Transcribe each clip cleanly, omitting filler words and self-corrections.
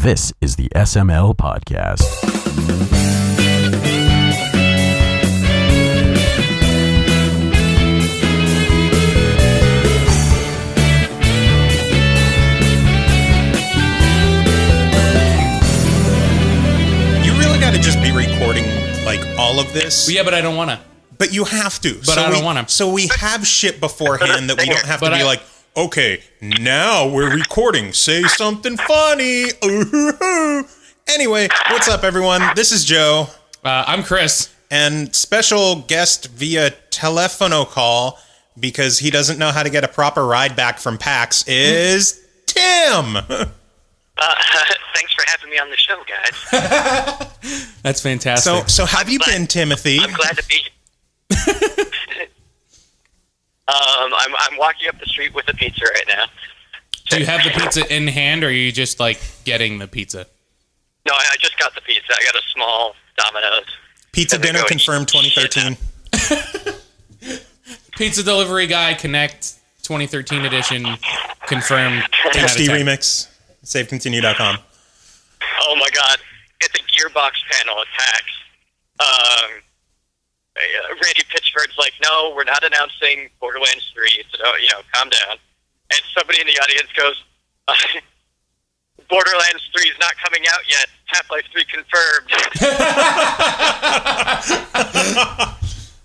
This is the SML Podcast. You really got to just be recording like all of this. Yeah, but I don't want to. But you have to. But I don't want to. So we have shit beforehand that we don't have to be like, okay, now we're recording. Say something funny. Ooh-hoo-hoo. Anyway, what's up, everyone? This is Joe. I'm Chris. And special guest via telephono call, because he doesn't know how to get a proper ride back from PAX, is Tim. Thanks for having me on the show, guys. That's fantastic. So have you been, Timothy? I'm glad to be here. I'm walking up the street with a pizza right now. Do you have the pizza in hand, or are you just, like, getting the pizza? No, I just got the pizza. I got a small Domino's. Pizza dinner confirmed 2013. Pizza Delivery Guy Connect 2013 edition confirmed. 10 out of HD 10. remix. SaveContinue.com. Oh my God! It's a Gearbox panel at PAX. Randy Pitchford's like, "No, we're not announcing Borderlands 3. So calm down." And somebody in the audience goes, "Borderlands 3 is not coming out yet. Half-Life 3 confirmed."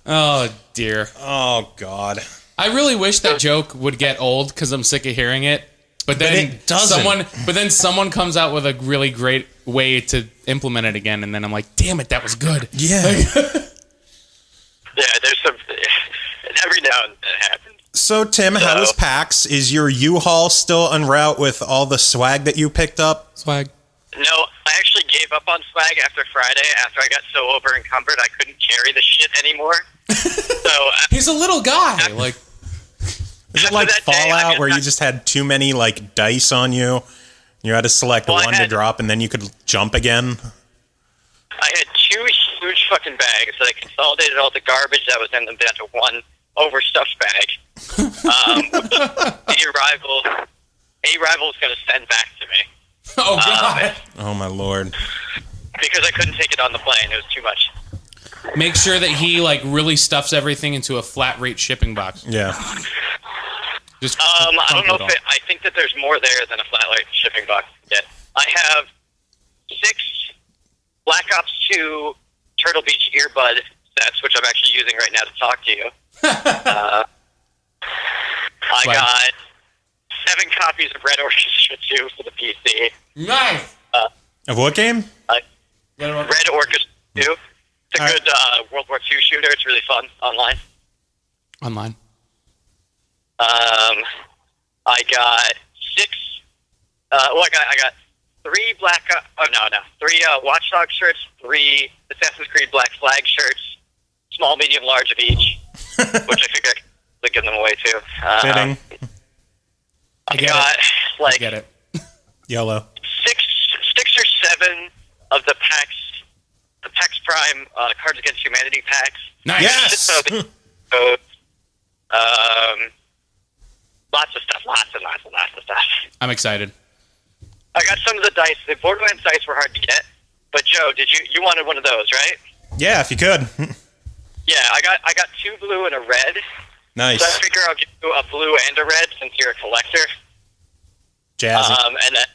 Oh, dear. Oh, God. I really wish that joke would get old, because I'm sick of hearing it. But then it doesn't. someone comes out with a really great way to implement it again, and then I'm like, damn it, that was good. Yeah. Yeah, there's some. Every now and then it happens. So, Tim, how was PAX? Is your U-Haul still en route with all the swag that you picked up? Swag. No, I actually gave up on swag after Friday. After I got so over encumbered, I couldn't carry the shit anymore. So He's a little guy. Like, Is it like Fallout, where you just had too many like dice on you? You had to select one to drop, and then you could jump again? I had two huge fucking bags that I consolidated all the garbage that was in them down to one overstuffed bag. A-Rival was going to send back to me. oh, God. Oh, my Lord. Because I couldn't take it on the plane. It was too much. Make sure that he, like, really stuffs everything into a flat rate shipping box. Yeah. Just I don't know if I think that there's more there than a flat rate shipping box yet. I have 6 Black Ops 2 Turtle Beach earbud sets, which I'm actually using right now to talk to you. I got 7 copies of Red Orchestra 2 for the PC. Nice. Of what game? Red Orchestra 2. It's a good World War II shooter. It's really fun online. I got 6. I got 3 3 Watchdog shirts, 3 Assassin's Creed Black Flag shirts, small, medium, large of each, which I figure I could give them away too. Fitting. I got I get it. Yellow. 6 or 7 of the PAX Prime Cards Against Humanity packs. Nice. Yes. Lots of stuff. Lots and lots of stuff. I'm excited. I got some of the dice. The Borderlands dice were hard to get, but Joe, you wanted one of those, right? Yeah, if you could. Yeah, I got 2 blue and a red. Nice. So I figure I'll give you a blue and a red since you're a collector. Jazzy. And then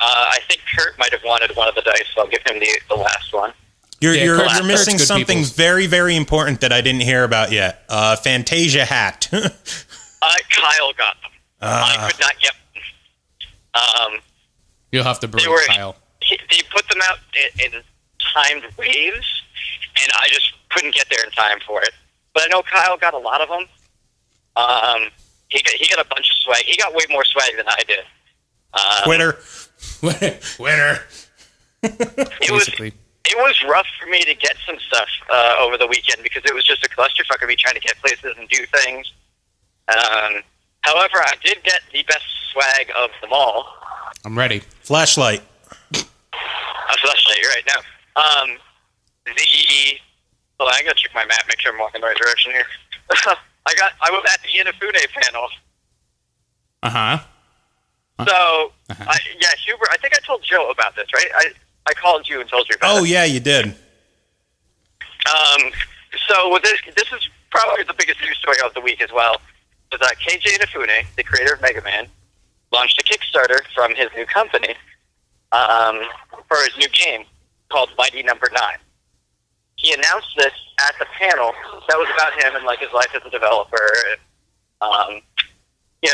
I think Kurt might have wanted one of the dice, so I'll give him the last one. You're Kurt's missing good something peoples. very, very important that I didn't hear about yet. Fantasia hat. Kyle got them. I could not get them. You'll have to bring Kyle. They put them out in timed waves, and I just couldn't get there in time for it. But I know Kyle got a lot of them. He got a bunch of swag. He got way more swag than I did. Twitter. Winner. It was rough for me to get some stuff over the weekend because it was just a clusterfuck of me trying to get places and do things. However, I did get the best swag of them all. I'm ready. Flashlight. A flashlight right now. I'm gonna check my map, make sure I'm walking the right direction here. I was at the Inafune panel. Uh-huh. Hubert, I think I told Joe about this, right? I called you and told you about it. Oh, yeah, you did. So this is probably the biggest news story of the week as well. Was that KJ Inafune, the creator of Mega Man, launched a Kickstarter from his new company for his new game called Mighty Number 9. He announced this at the panel that was about him and like his life as a developer, and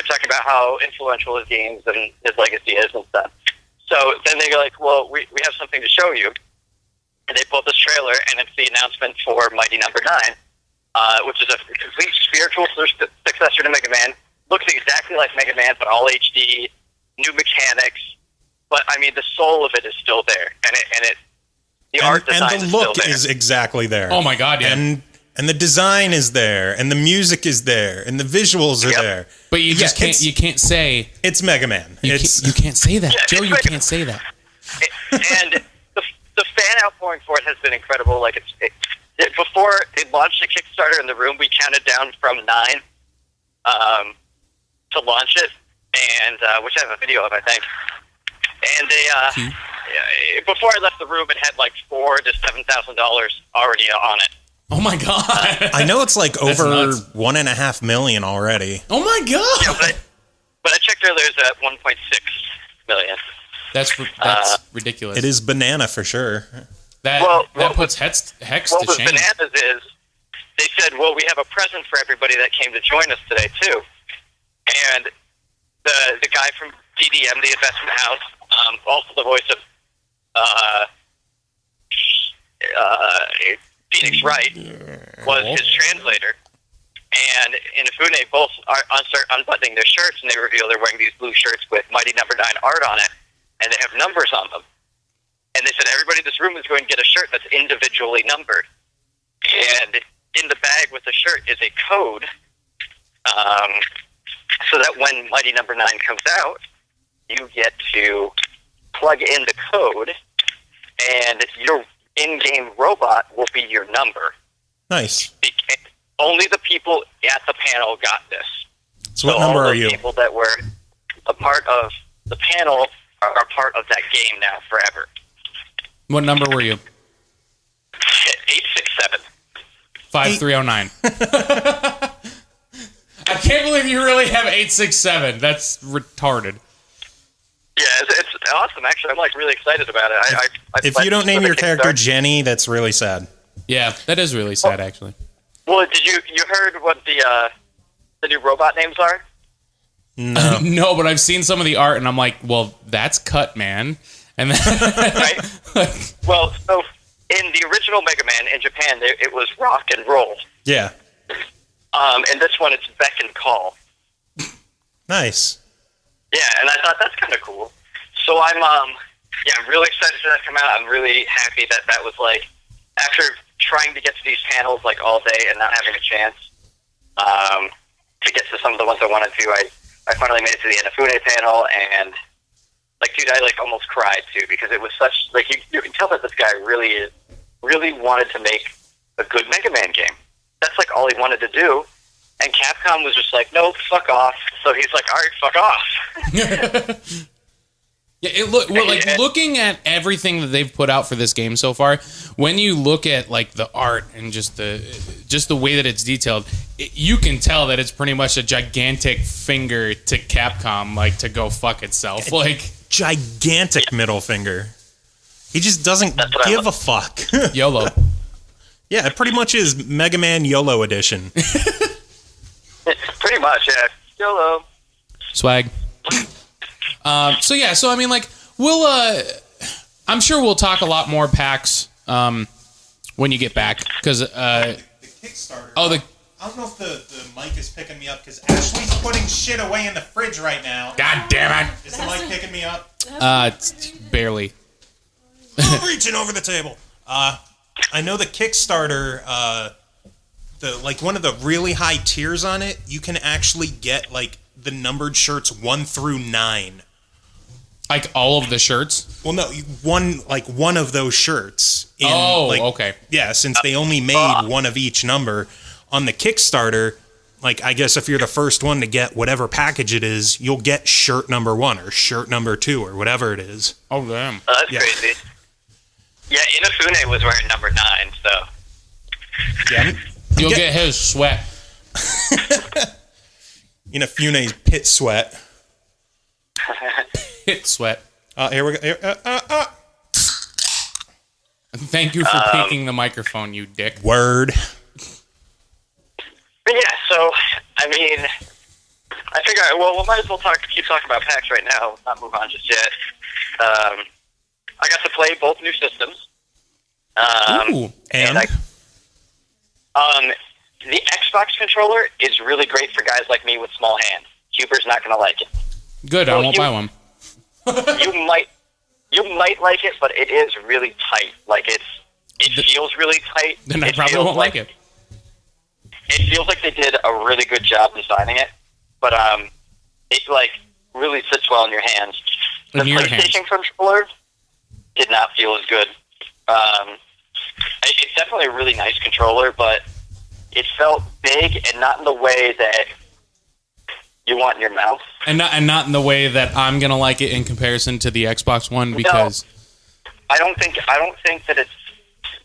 talking about how influential his games and his legacy is and stuff. So then they go like, well, we have something to show you. And they pulled this trailer, and it's the announcement for Mighty Number 9, which is a complete spiritual successor to Mega Man. Looks exactly like Mega Man, but all HD, new mechanics. But, I mean, the soul of it is still there. The art design and the is look still there. is exactly there. Oh, my God, yeah. And the design is there, and the music is there, and the visuals are there. But you just can't say... It's Mega Man. You can't say that. Yeah, Joe, you can't say that. And the fan outpouring for it has been incredible. Like before it launched the Kickstarter in the room, we counted down from 9 to launch it, and which I have a video of, I think. And they before I left the room, it had like $4,000 to $7,000 already on it. Oh my God! I know it's like over nuts. $1.5 million already. Oh my God! Yeah, but I checked earlier; it's at 1.6 million. That's ridiculous. It is banana for sure. That puts Hex to shame. Well, the bananas is they said, well, we have a present for everybody that came to join us today too. And the guy from DDM, the investment house, also the voice of Phoenix Wright, was his translator. And Inafune both start unbuttoning their shirts, and they reveal they're wearing these blue shirts with Mighty Number 9 art on it, and they have numbers on them. And they said everybody in this room is going to get a shirt that's individually numbered. And in the bag with the shirt is a code, so that when Mighty Number 9 comes out, you get to plug in the code, and your in-game robot will be your number. Nice. Only the people at the panel got this. So what number are you? All the people that were a part of the panel are part of that game now forever. What number were you? 867. 5309. I can't believe you really have 867. That's retarded. Yeah, it's awesome. Actually, I'm like really excited about it. If you don't name your character Jenny, that's really sad. Yeah, that is really sad, actually. Well, did you heard what the new robot names are? No. No, but I've seen some of the art, and I'm like, well, that's cut, man. And then, right. Well, so in the original Mega Man in Japan, it was rock and roll. Yeah. And this one, it's beck and call. Nice. Yeah, and I thought that's kind of cool. So I'm really excited for that to come out. I'm really happy that was like, after trying to get to these panels like all day and not having a chance to get to some of the ones I wanted to, I finally made it to the Inafune panel, and like, dude, I like almost cried too, because it was such, like, you can tell that this guy really wanted to make a good Mega Man game. That's like all he wanted to do. And Capcom was just like, no, fuck off. So he's like, all right, fuck off. Yeah, looking at everything that they've put out for this game so far, when you look at like the art and just the way that it's detailed, you can tell that it's pretty much a gigantic finger to Capcom, like, to go fuck itself. Like, gigantic middle finger. He just doesn't give a fuck. YOLO. Yeah, it pretty much is Mega Man YOLO edition. Pretty much, yeah. YOLO. Swag. So I mean, like, we'll I'm sure we'll talk a lot more PAX when you get back, because the Kickstarter. I don't know if the mic is picking me up, because Ashley's putting shit away in the fridge right now. God damn it! Is the mic picking me up? It's barely. I'm reaching over the table. I know the Kickstarter, one of the really high tiers on it, you can actually get like the numbered shirts 1 through 9. Like all of the shirts? Well, no, one of those shirts. Okay. Yeah, since they only made one of each number on the Kickstarter, like, I guess if you're the first one to get whatever package it is, you'll get shirt number 1 or shirt number 2 or whatever it is. Oh, damn. Oh, that's crazy. Yeah, Inafune was wearing number 9, so. Yeah. You'll get his sweat. Inafune's pit sweat. Hit sweat. Here we go. Thank you for peeking the microphone, you dick. Word. But yeah, so, I mean, I figure, well, we might as well keep talking about PAX right now, not move on just yet. I got to play both new systems. Ooh. And? The Xbox controller is really great for guys like me with small hands. Huber's not going to like it. Good, I won't buy one. You might like it, but it is really tight. Like, it feels really tight. Then I probably won't like it. It feels like they did a really good job designing it, but it like really sits well in your hands. The PlayStation controller did not feel as good. It's definitely a really nice controller, but it felt big and not in the way that you want in your mouth, and not in the way that I'm gonna like it in comparison to the Xbox One, because I don't think that it's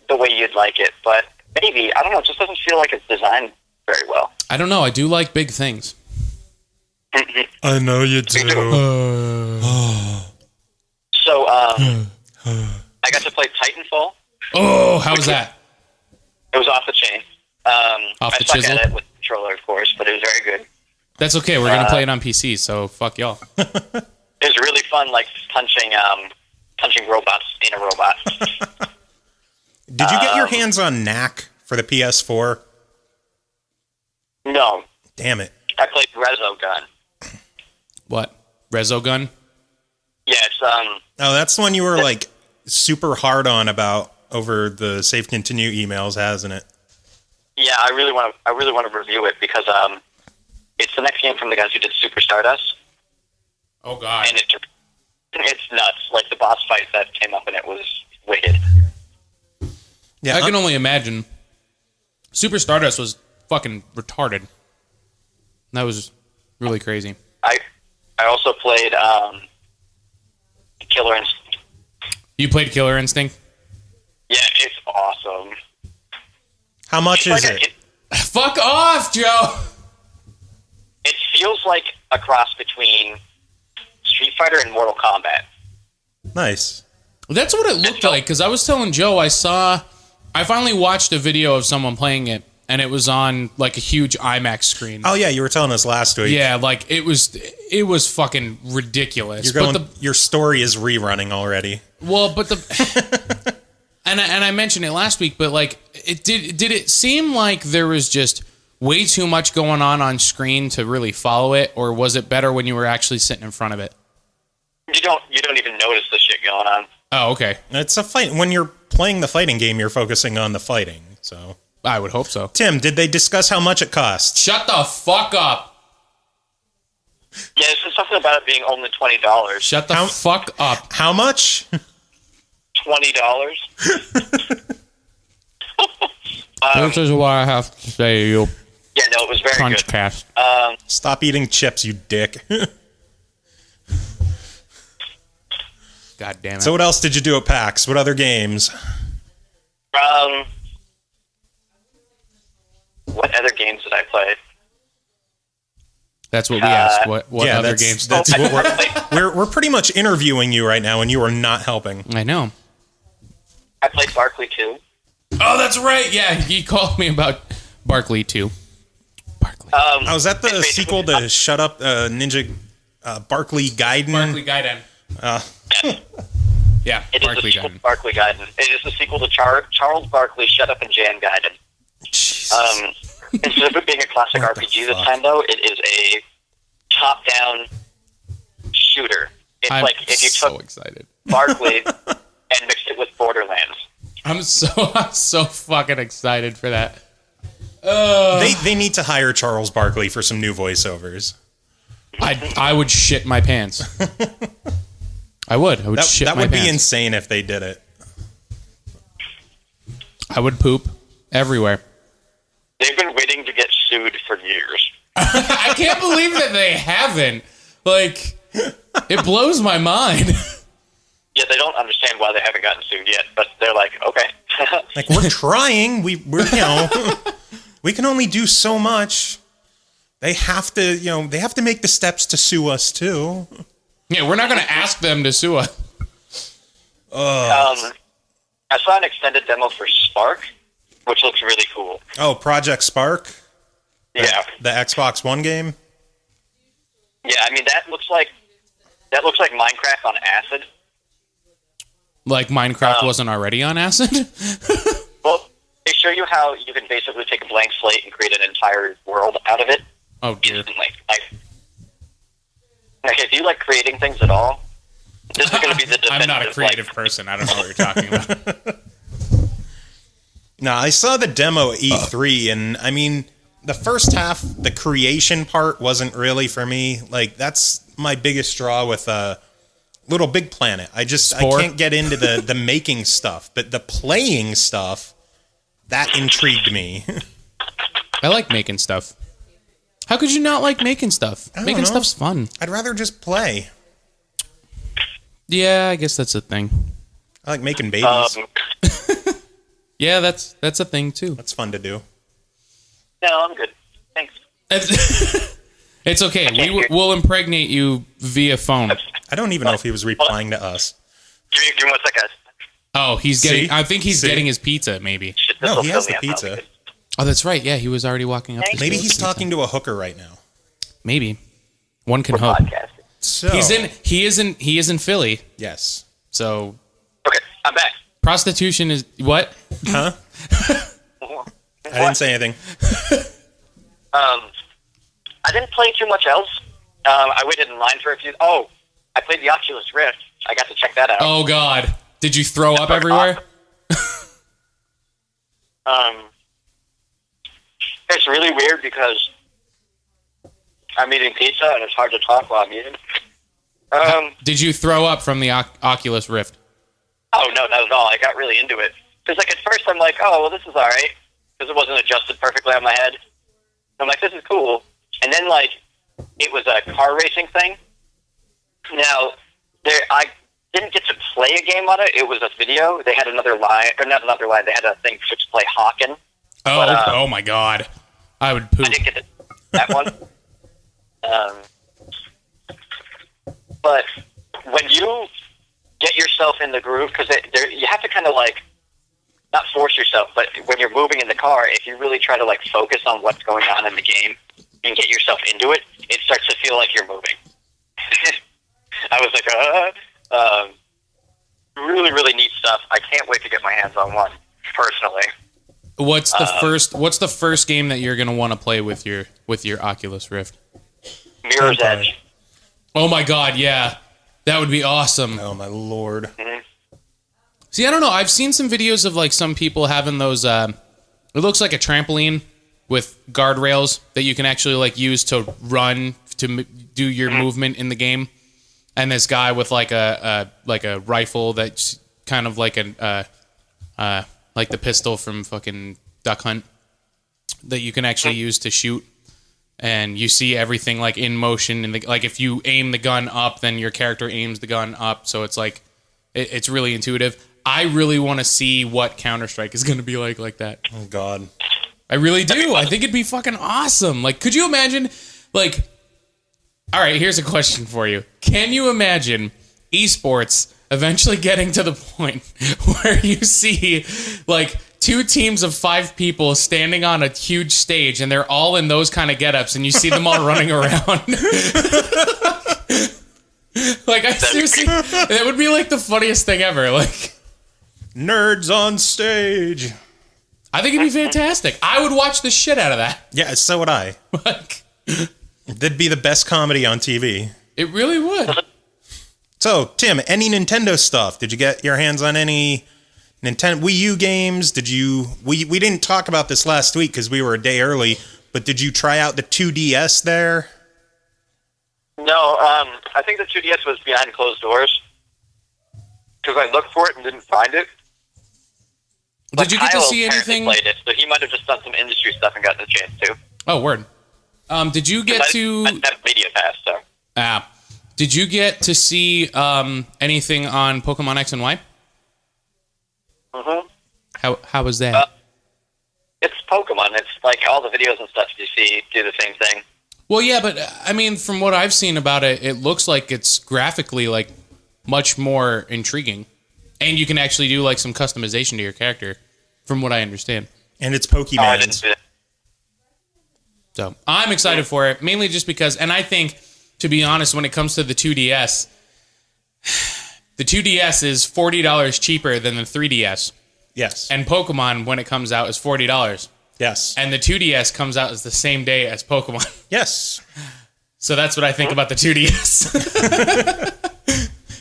the way you'd like it, but maybe, I don't know, it just doesn't feel like it's designed very well. I don't know. I do like big things. I know you do. So, I got to play Titanfall. Oh, how was that? It was off the chain. Off the I suck chisel? at it with the controller, of course, but it was very good. That's okay. We're gonna play it on PC, so fuck y'all. It was really fun, like punching robots in a robot. Did you get your hands on Knack for the PS4? No. Damn it. I played Resogun. What? Resogun? Yeah, it's Oh, that's the one you were like super hard on about over the save continue emails, hasn't it? Yeah, I really want to review it because it's the next game from the guys who did Super Stardust. Oh god. And it's nuts. Like, the boss fight that came up in it was wicked. Yeah, I can only imagine. Super Stardust was fucking retarded. That was really crazy. I also played Killer Instinct. You played Killer Instinct? Yeah, it's awesome. How much is it? Fuck off, Joe! It feels like a cross between Street Fighter and Mortal Kombat. Nice. That's what it looked like, because I was telling Joe, I finally watched a video of someone playing it, and it was on like a huge IMAX screen. Oh yeah, you were telling us last week. Yeah, like it was fucking ridiculous. Your story is rerunning already. Well, but and I mentioned it last week, but like did it seem like there was just way too much going on screen to really follow it, or was it better when you were actually sitting in front of it? You don't even notice the shit going on. Oh, okay. It's a fight. When you're playing the fighting game, you're focusing on the fighting. So I would hope so. Tim, did they discuss how much it costs? Shut the fuck up. Yeah, there's something about it being only $20. Shut the fuck up. How much? $20. This is what I have to say to you. Yeah, no, it was very good. Crunchcast. Stop eating chips, you dick. God damn it. So what else did you do at PAX? What other games? What other games did I play? That's what we asked. What other games? That's what we're pretty much interviewing you right now, and you are not helping. I know. I played Barkley 2. Oh, that's right. Yeah, he called me about Barkley 2. Barkley. Was that the sequel to Shut Up Ninja Barkley Gaiden? Barkley Gaiden. Yeah, It is Barkley the sequel Gaiden. to Barkley Gaiden. It is the sequel to Charles Barkley, Shut Up and Jan Gaiden. Instead of it being a classic RPG this time, though, it is a top-down shooter. It's like if you took excited. Barkley and mixed it with Borderlands. I'm so fucking excited for that. They need to hire Charles Barkley for some new voiceovers. I would shit my pants. I would shit my pants. That would be insane if they did it. I would poop everywhere. They've been waiting to get sued for years. I can't believe that they haven't. Like, it blows my mind. Yeah, they don't understand why they haven't gotten sued yet, but they're like, okay. Like, we're trying. We're we can only do so much. They have to make the steps to sue us too. Yeah, we're not going to ask them to sue us. I saw an extended demo for Spark, which looks really cool. Oh, Project Spark? Yeah. The Xbox One game? Yeah, I mean that looks like Minecraft on acid. Like Minecraft wasn't already on acid? Well, they show you how you can basically take a blank slate and create an entire world out of it. Oh, dear. Instantly. Like if you like creating things at all, this is going to be the definitive. I'm not a creative person. I don't know what you're talking about. No, I saw the demo at E3, and I mean, the first half, the creation part wasn't really for me. Like, that's my biggest draw with Little Big Planet. I can't get into the making stuff, but the playing stuff, that intrigued me. I like making stuff. How could you not like making stuff? Making stuff's fun. I'd rather just play. Yeah, I guess that's a thing. I like making babies. Yeah, that's a thing too. That's fun to do. No, I'm good. Thanks. It's okay. We'll impregnate you via phone. I don't even know if he was replying to us. Give me 1 second. Oh, he's getting. See? I think he's getting his pizza. Maybe. Shit, No, this'll he fill has me the up. pizza. Oh, that's right. Yeah, he was already walking up. Maybe he's talking to a hooker right now. Maybe. One can We're hope. podcasting. So He is in Philly. Yes. So Okay, I'm back. prostitution is what? Huh? I didn't say anything. I didn't play too much else. I waited in line for a few. Oh, I played the Oculus Rift. I got to check that out. Oh God! Did you throw up everywhere? It's really weird because I'm eating pizza and it's hard to talk while I'm eating. Did you throw up from the Oculus Rift? Oh, no, not at all. I got really into it. Because, like, at first I'm like, oh, well, this is all right. Because it wasn't adjusted perfectly on my head. And I'm like, this is cool. And then, like, it was a car racing thing. Now, I didn't get to play a game on it. It was a video. They had another line, or not another line. They had a thing to play Hawken. Oh, But, oh my God! I would poop. I didn't get that one. But when you get yourself in the groove, because you have to kind of like, not force yourself, but when you're moving in the car, if you really try to like focus on what's going on in the game and get yourself into it, it starts to feel like you're moving. I was like, really, really neat stuff. I can't wait to get my hands on one, personally. What's the first game that you're gonna want to play with your Oculus Rift? Mirror's Edge. Oh my God! Yeah, that would be awesome. Oh my lord. Mm-hmm. See, I don't know. I've seen some videos of like some people having those. It looks like a trampoline with guardrails that you can actually like use to run to do your movement in the game. And this guy with like a rifle that's kind of like like the pistol from fucking Duck Hunt that you can actually use to shoot. And you see everything like in motion, and like if you aim the gun up, then your character aims the gun up. So it's like it's really intuitive. I really want to see what Counter-Strike is going to be like that. Oh God. I really do. I think it'd be fucking awesome. Like, could you imagine? Like, all right, here's a question for you. Can you imagine esports eventually getting to the point where you see like 2 teams of 5 people standing on a huge stage and they're all in those kind of getups and you see them all running around? Like, I seriously, that would be like the funniest thing ever. Like, nerds on stage. I think it'd be fantastic. I would watch the shit out of that. Yeah, so would I. Like, That'd be the best comedy on TV. it really would. So, Tim, any Nintendo stuff? Did you get your hands on any Nintendo Wii U games? Did you? We didn't talk about this last week because we were a day early. But did you try out the 2DS there? No, I think the 2DS was behind closed doors. Because I looked for it and didn't find it. Did you get to see Kyle apparently anything? played it, so he might have just done some industry stuff and gotten a chance to. Oh, word. Did you get to... I have Media Pass, so. Did you get to see anything on Pokemon X and Y? Mm-hmm. How was that? It's Pokemon. It's like all the videos and stuff you see do the same thing. Well, yeah, but I mean, from what I've seen about it, it looks like it's graphically like much more intriguing, and you can actually do like some customization to your character, from what I understand. And it's Oh, I didn't Pokemans. do that. So I'm excited for it, mainly just because, and I think, to be honest, when it comes to the 2DS, the 2DS is $40 cheaper than the 3DS. Yes. And Pokemon, when it comes out, is $40. Yes. And the 2DS comes out as the same day as Pokemon. Yes. So that's what I think about the 2DS.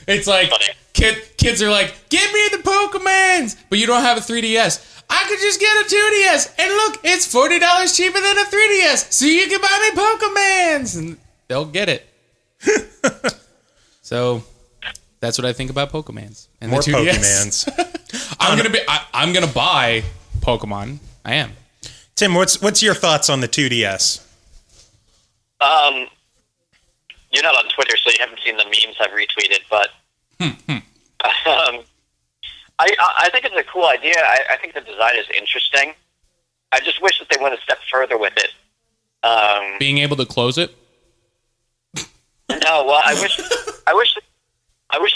It's like, kids are like, give me the Pokemons! But you don't have a 3DS. I could just get a 2DS, and look, it's $40 cheaper than a 3DS, so you can buy me Pokemons! And they'll get it. So, that's what I think about Pokemons. And More the 2DS. Pokemans. I'm gonna buy Pokemon. I am. Tim, what's your thoughts on the 2DS? You're not on Twitter, so you haven't seen the memes I've retweeted, but I think it's a cool idea. I think the design is interesting. I just wish that they went a step further with it. Being able to close it? No, well, I wish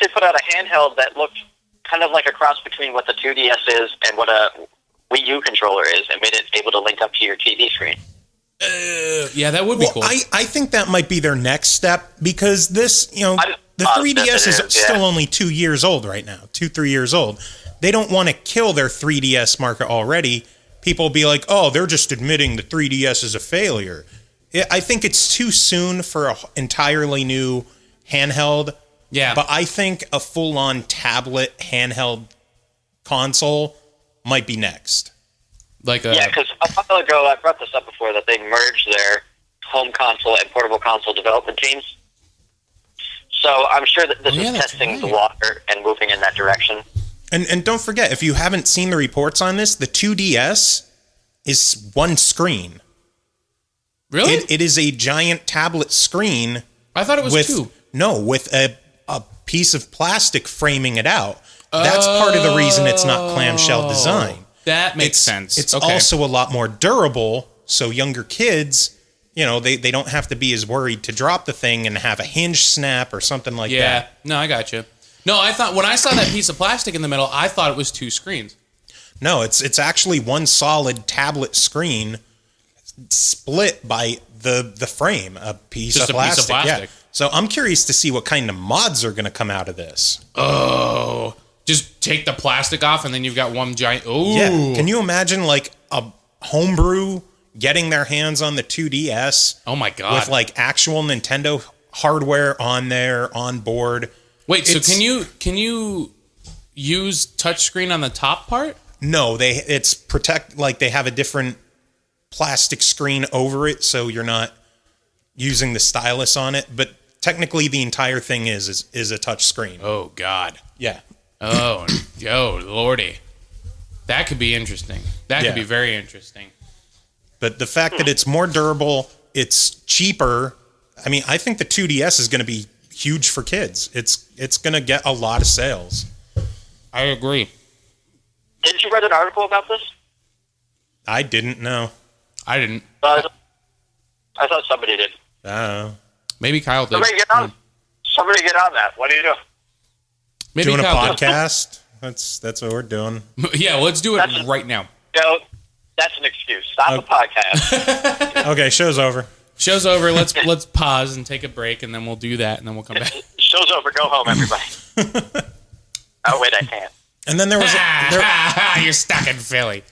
they put out a handheld that looked kind of like a cross between what the 2DS is and what a Wii U controller is, and made it able to link up to your TV screen. Yeah, that would be cool. I think that might be their next step, because this, the 3DS is still only 2 years old right now, 3 years old. They don't want to kill their 3DS market already. People will be like, oh, they're just admitting the 3DS is a failure. I think it's too soon for an entirely new handheld. Yeah. But I think a full-on tablet handheld console might be next. Yeah, because a while ago, I brought this up before, that they merged their home console and portable console development teams. So I'm sure that this is testing the water and moving in that direction. And don't forget, if you haven't seen the reports on this, the 2DS is one screen. Really? It is a giant tablet screen. I thought it was two. No, with a piece of plastic framing it out. That's part of the reason it's not clamshell design. That makes sense. It's also a lot more durable, so younger kids, they don't have to be as worried to drop the thing and have a hinge snap or something like that. Yeah, no, I got you. No, I thought when I saw that piece of plastic in the middle, I thought it was two screens. No, it's actually one solid tablet screen split by the frame, a piece of plastic. Yeah. So I'm curious to see what kind of mods are going to come out of this. Oh, just take the plastic off and then you've got one giant... Ooh. Yeah. Can you imagine like a homebrew getting their hands on the 2DS? Oh my God. With like actual Nintendo hardware on board. Wait, so can you use touchscreen on the top part? No, they have a different plastic screen over it, so you're not using the stylus on it, but technically the entire thing is a touch screen. Oh God. Yeah. Oh lordy. That could be interesting. That could be very interesting. But the fact that it's more durable, it's cheaper. I mean, I think the 2DS is going to be huge for kids. It's going to get a lot of sales. I agree. Didn't you read an article about this? I didn't know. I didn't. I thought somebody did. Maybe Kyle did. Somebody get on that. What are you doing? Maybe doing Kyle a podcast. That's what we're doing. Yeah, let's do it right now. That's an excuse. Stop the podcast. Okay, show's over. Show's over. Let's pause and take a break, and then we'll do that, and then we'll come back. Show's over. Go home, everybody. Oh wait, I can't. And then there was you're stuck in Philly.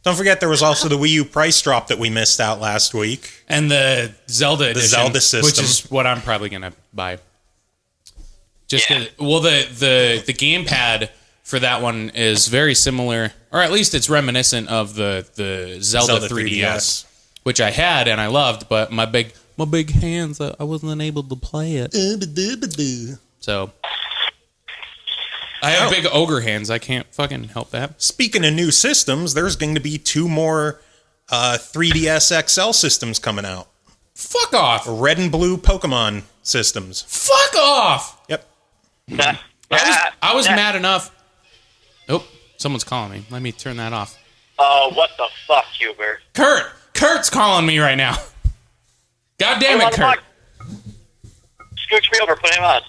Don't forget, there was also the Wii U price drop that we missed out last week. And the Zelda edition, Zelda system. which is what I'm probably going to buy. Just well, the gamepad for that one is very similar, or at least it's reminiscent of the Zelda 3DS, which I had and I loved, but my big hands, I wasn't able to play it. So I have big ogre hands. I can't fucking help that. Speaking of new systems, there's going to be 2 more 3DS XL systems coming out. Fuck off. Red and blue Pokemon systems. Fuck off. Yep. I was mad enough. Oh, someone's calling me. Let me turn that off. Oh, what the fuck, Huber? Kurt's calling me right now. God damn it, Kurt. Scooch me over, put him on.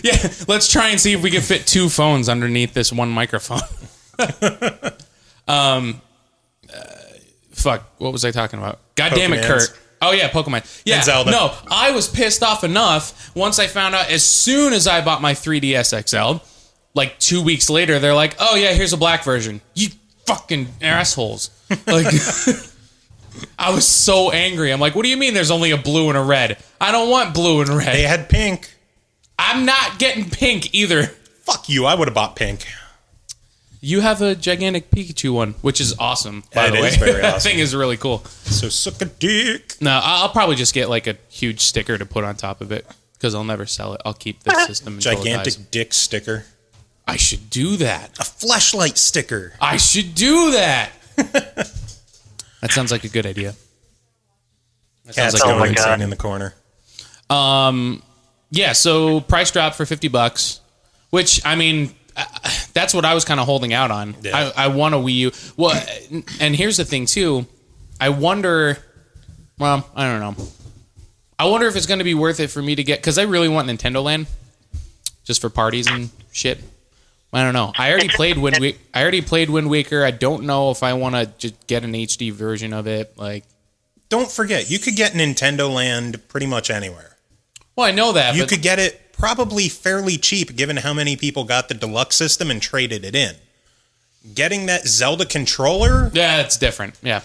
Yeah, let's try and see if we can fit 2 phones underneath this one microphone. Fuck, what was I talking about? God damn it, Kurt. Oh yeah, Pokemon. Yeah, and Zelda. No, I was pissed off enough once I found out, as soon as I bought my 3DS XL, like 2 weeks later, they're like, oh yeah, here's a black version. You fucking assholes. Like, I was so angry. I'm like, what do you mean there's only a blue and a red? I don't want blue and red. They had pink. I'm not getting pink either. Fuck you, I would have bought pink. You have a gigantic Pikachu one, which is awesome, by the way. It is very That awesome. thing is really cool. So suck a dick. No, I'll probably just get like a huge sticker to put on top of it, because I'll never sell it. I'll keep this system until it dies. Gigantic dick sticker. I should do that. A fleshlight sticker. I should do that. That sounds like a good idea. That Cat's sounds like going a insane in the corner. Yeah, so price drop for $50, which, I mean, that's what I was kind of holding out on. Yeah. I want a Wii U. Well, and here's the thing, too. I wonder, well, I don't know. I wonder if it's going to be worth it for me to get, because I really want Nintendo Land, just for parties and shit. I don't know. I already played Wind Waker. I don't know if I want to just get an HD version of it. Like, Don't forget, you could get Nintendo Land pretty much anywhere. well, I know that. You but could get it probably fairly cheap, given how many people got the deluxe system and traded it in. Getting that Zelda controller, yeah, it's different. Yeah,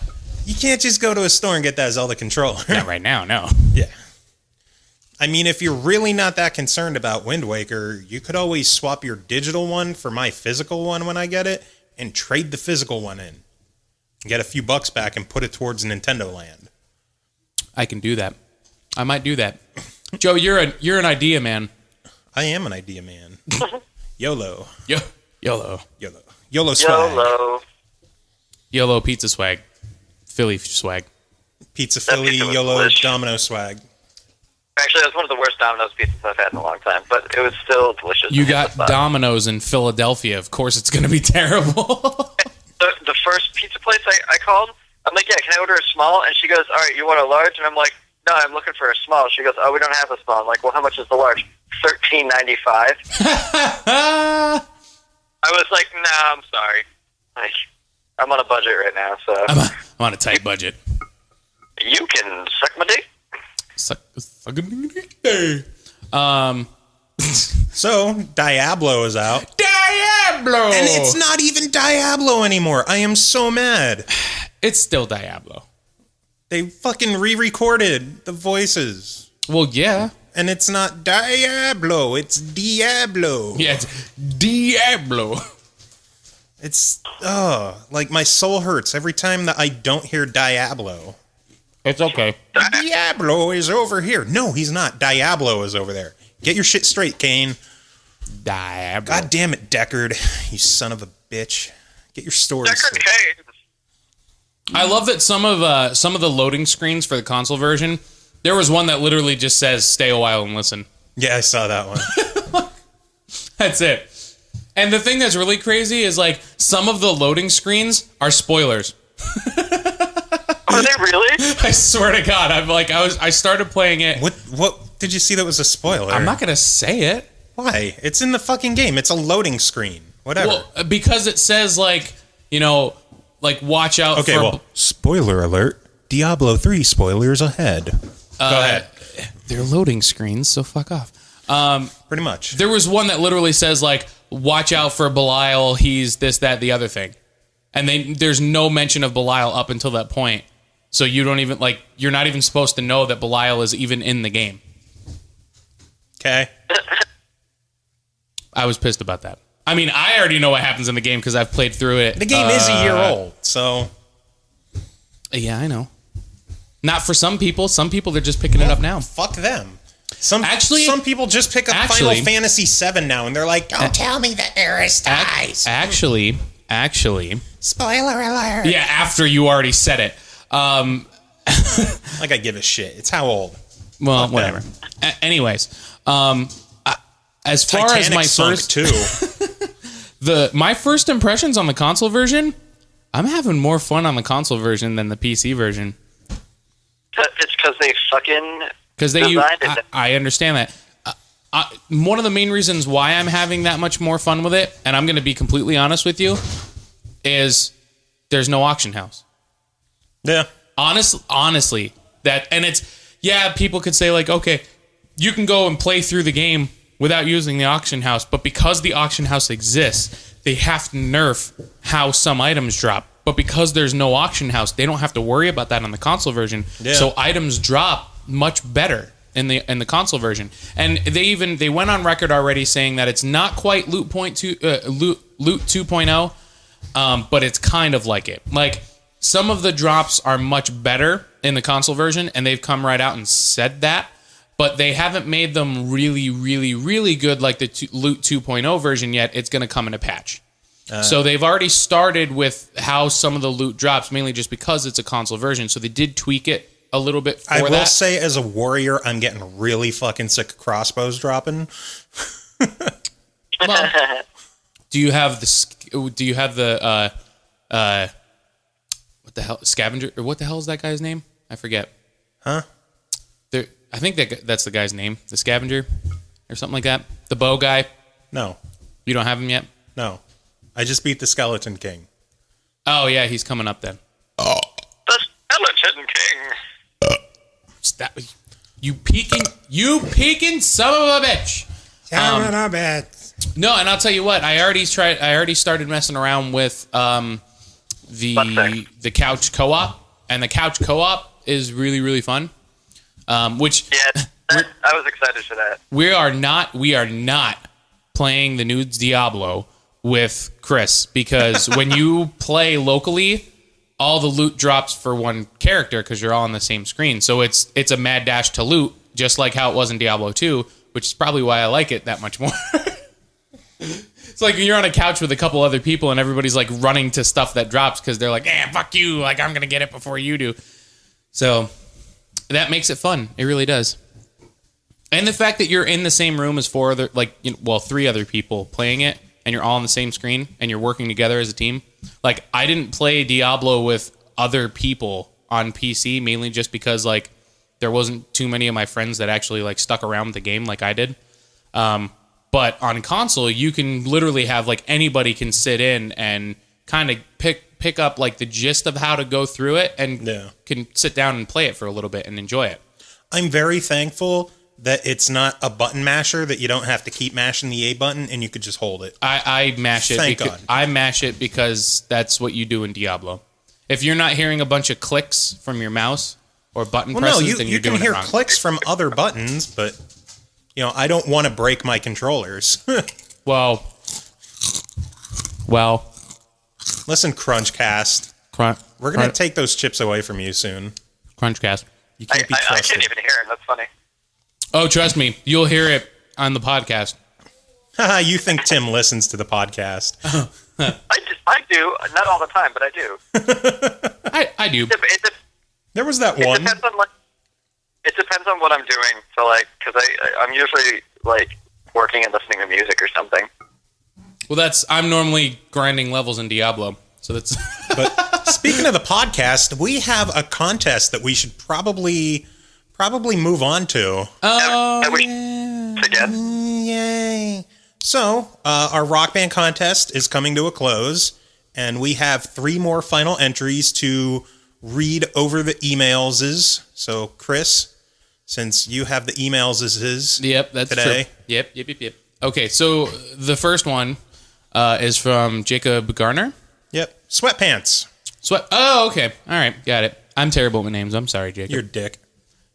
you can't just go to a store and get that Zelda controller. not right now. No. Yeah. I mean, if you're really not that concerned about Wind Waker, you could always swap your digital one for my physical one when I get it and trade the physical one in. Get a few bucks back and put it towards Nintendo Land. I can do that. I might do that. Joe, you're an idea man. I am an idea man. YOLO. YOLO. YOLO. YOLO swag. YOLO. YOLO pizza swag. Philly swag. Pizza Philly, pizza was YOLO, delicious. Domino swag. Actually, that was one of the worst Domino's pizzas I've had in a long time, but it was still delicious. You got Domino's in Philadelphia. Of course, it's going to be terrible. The first pizza place I called, I'm like, yeah, can I order a small? And she goes, all right, you want a large? And I'm like, no, I'm looking for a small. She goes, oh, we don't have a small. I'm like, well, how much is the large? $13.95. I was like, nah, I'm sorry. Like, I'm on a budget right now, so I'm on a tight budget. you can suck my dick. So, Diablo is out. Diablo! And it's not even Diablo anymore. I am so mad. It's still Diablo. They fucking re-recorded the voices. Well, yeah. And it's not Diablo, it's Diablo. Yeah, it's Diablo. It's, like my soul hurts every time that I don't hear Diablo. It's okay. Diablo is over here. No, he's not. Diablo is over there. Get your shit straight, Kane. Diablo. God damn it, Deckard. You son of a bitch. Get your story Deckard straight. Cain. I love that some of the loading screens for the console version, there was one that literally just says, stay a while and listen. Yeah, I saw that one. That's it. And the thing that's really crazy is, like, some of the loading screens are spoilers. Are they really? I swear to God, I started playing it. What did you see that was a spoiler? I'm not going to say it. Why? It's in the fucking game. It's a loading screen. Whatever. Well, because it says, like, you know, like, watch out Okay, for... well, spoiler alert. Diablo 3 spoilers ahead. Go ahead. They're loading screens, so fuck off. Pretty much. There was one that literally says, like, watch out for Belial, he's this, that, the other thing. And there's no mention of Belial up until that point. So you don't even, like, you're not even supposed to know that Belial is even in the game. Okay. I was pissed about that. I mean, I already know what happens in the game because I've played through it. The game is a year old, so... Yeah, I know. Not for some people. Some people, they're just picking it up now. Fuck them. Some people just pick up Final Fantasy VII now, and they're like, don't tell me that Eris dies. Actually, actually, Spoiler alert. yeah, after you already said it. Like I give a shit. It's how old? Well, Fuck whatever. Anyways, as far Titanic as my sunk first too. my first impressions on the console version, I'm having more fun on the console version than the PC version. It's because they fucking Because I understand that. One of the main reasons why I'm having that much more fun with it, and I'm going to be completely honest with you, is there's no auction house. Yeah. Honestly, people could say like, okay, you can go and play through the game without using the auction house, but because the auction house exists, they have to nerf how some items drop. But because there's no auction house, they don't have to worry about that on the console version. Yeah. So items drop much better in the console version. And they went on record already saying that it's not quite Loot 2.0, but it's kind of like it. Like, some of the drops are much better in the console version, and they've come right out and said that, but they haven't made them really, really, really good like the Loot 2.0 version yet. It's going to come in a patch. So they've already started with how some of the loot drops, mainly just because it's a console version. So they did tweak it a little bit for that. I will say, as a warrior, I'm getting really fucking sick of crossbows dropping. Well, do you have the what the hell, scavenger, or what the hell is that guy's name? I forget. Huh? I think that's the guy's name, the scavenger or something like that. The bow guy. No. You don't have him yet? No. I just beat the Skeleton King. Oh yeah, he's coming up then. The Skeleton King. You peeking son of a bitch. Son of a bitch. No, and I'll tell you what, I already started messing around with the couch co-op, and the couch co-op is really, really fun. I was excited for that. We are not playing the new Diablo with Chris, because when you play locally, all the loot drops for one character because you're all on the same screen. So it's a mad dash to loot, just like how it was in Diablo 2, which is probably why I like it that much more. It's like you're on a couch with a couple other people and everybody's like running to stuff that drops because they're like, fuck you, like I'm going to get it before you do. So that makes it fun. It really does. And the fact that you're in the same room as three other people playing it, and you're all on the same screen and you're working together as a team. Like, I didn't play Diablo with other people on PC, mainly just because like there wasn't too many of my friends that actually like stuck around with the game like I did. But on console, you can literally have like anybody can sit in and kind of pick up like the gist of how to go through it and can sit down and play it for a little bit and enjoy it. I'm very thankful that it's not a button masher, that you don't have to keep mashing the A button and you could just hold it. I mash it. Thank God. I mash it because that's what you do in Diablo. If you're not hearing a bunch of clicks from your mouse or button presses, then you're doing it wrong. You can hear clicks from other buttons, but I don't want to break my controllers. Well. Listen, Crunchcast. We're going to take those chips away from you soon. Crunchcast. You can't be trusted. I can't even hear it. That's funny. Oh, trust me. You'll hear it on the podcast. You think Tim listens to the podcast. I do. Not all the time, but I do. I do. There was that one. It depends on what I'm doing. So, like, because I'm usually, like, working and listening to music or something. Well, I'm normally grinding levels in Diablo. So that's... But speaking of the podcast, we have a contest that we should probably move on to. Oh, Yay. So, our Rock Band contest is coming to a close, and we have 3 more final entries to read over the emails. So, Chris, since you have the emails that's today. True. Yep. Okay, so the first one is from Jacob Garner. Yep. Sweatpants. Oh, okay. All right, got it. I'm terrible with names. I'm sorry, Jacob. You're a dick.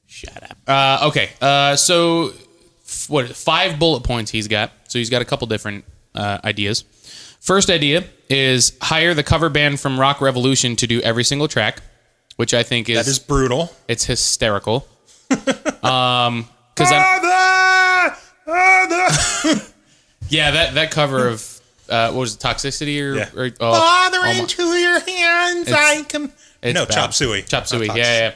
Shut up. Okay. So, 5 bullet points he's got. So he's got a couple different ideas. First idea is hire the cover band from Rock Revolution to do every single track, which I think is... That is brutal. It's hysterical. Yeah, that cover of what was it, Toxicity or Father into your hands, it's no, bad. Chop Suey. Chop Suey, yeah.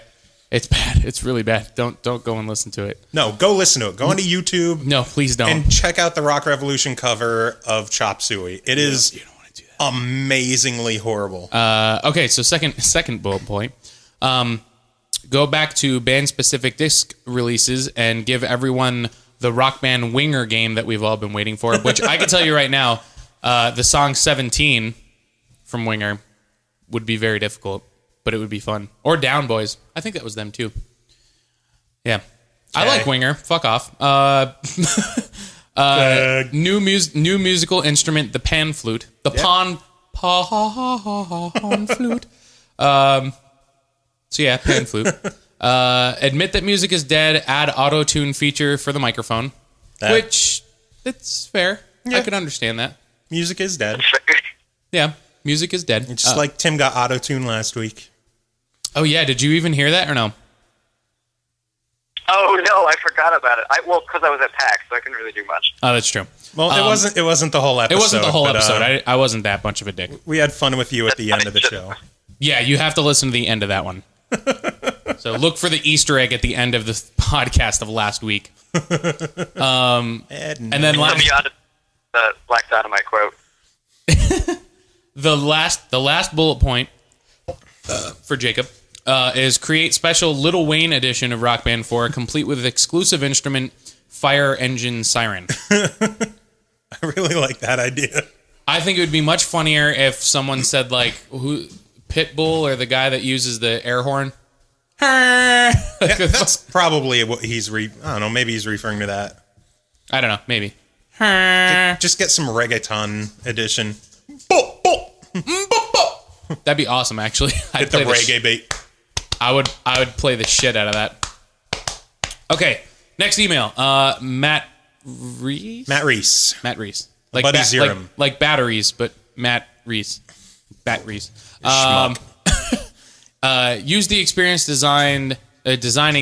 It's bad. It's really bad. Don't go and listen to it. No, go listen to it. Go onto YouTube. No, please don't. And check out the Rock Revolution cover of Chop Suey. It is You don't want to do that. amazingly horrible. Okay, so second bullet point. Go back to band-specific disc releases and give everyone the Rock Band Winger game that we've all been waiting for, which I can tell you right now, the song 17 from Winger would be very difficult, but it would be fun. Or Down Boys. I think that was them too. Yeah. Okay. I like Winger. Fuck off. New musical instrument, the pan flute. The pan flute. So yeah, pan flute. Admit that music is dead. Add auto-tune feature for the microphone. Which, it's fair. Yeah. I could understand that. Music is dead. Yeah, music is dead. It's just like Tim got auto-tune last week. Oh yeah, did you even hear that or no? Oh no, I forgot about it. Because I was at PAX, so I couldn't really do much. Oh, that's true. Well, it wasn't the whole episode. It wasn't the whole episode. I wasn't that much of a dick. We had fun with you at the end of the show. Yeah, you have to listen to the end of that one. So look for the Easter egg at the end of the podcast of last week. And then the Black Dynamite quote. the last bullet point for Jacob is create special Lil Wayne edition of Rock Band 4, complete with exclusive instrument fire engine siren. I really like that idea. I think it would be much funnier if someone said like Pitbull or the guy that uses the air horn. Yeah, that's probably what he's I don't know, maybe he's referring to that. I don't know, maybe. Just get some reggaeton edition. That'd be awesome, actually. Hit the reggae beat. I would play the shit out of that. Okay, next email. Matt Reese. Matt Reese. Like Buddy Zerum. like batteries, but Matt Reese. Bat Reese. Use the experience designing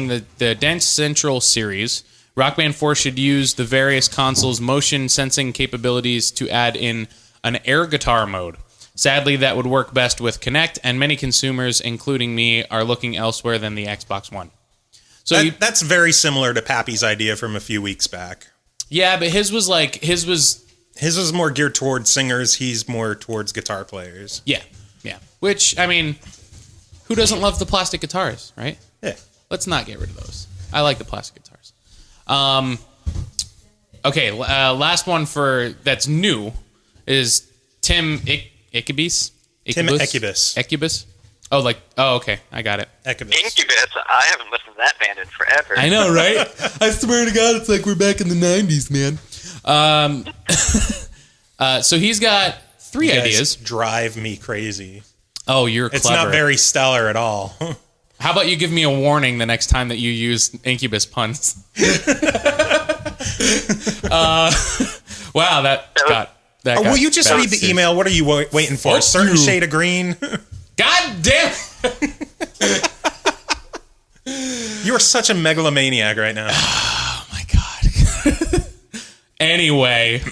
the Dance Central series. Rock Band 4 should use the various consoles' motion sensing capabilities to add in an air guitar mode. Sadly, that would work best with Kinect, and many consumers, including me, are looking elsewhere than the Xbox One. So that's very similar to Pappy's idea from a few weeks back. Yeah, but his was more geared towards singers. He's more towards guitar players. Yeah. Which, I mean, who doesn't love the plastic guitars, right? Yeah. Let's not get rid of those. I like the plastic guitars. Okay, last one that's new is Tim Incubus. Tim Incubus. Oh, okay, I got it. Incubus. I haven't listened to that band in forever. I know, right? I swear to God, it's like we're back in the 90s, man. So he's got 3 ideas. Drive me crazy. Oh, you're clever. It's not very stellar at all. How about you give me a warning the next time that you use Incubus puns? Wow, that got will you just read the email? What are you waiting for? A certain shade of green? God damn! You are such a megalomaniac right now. Oh my God. Anyway,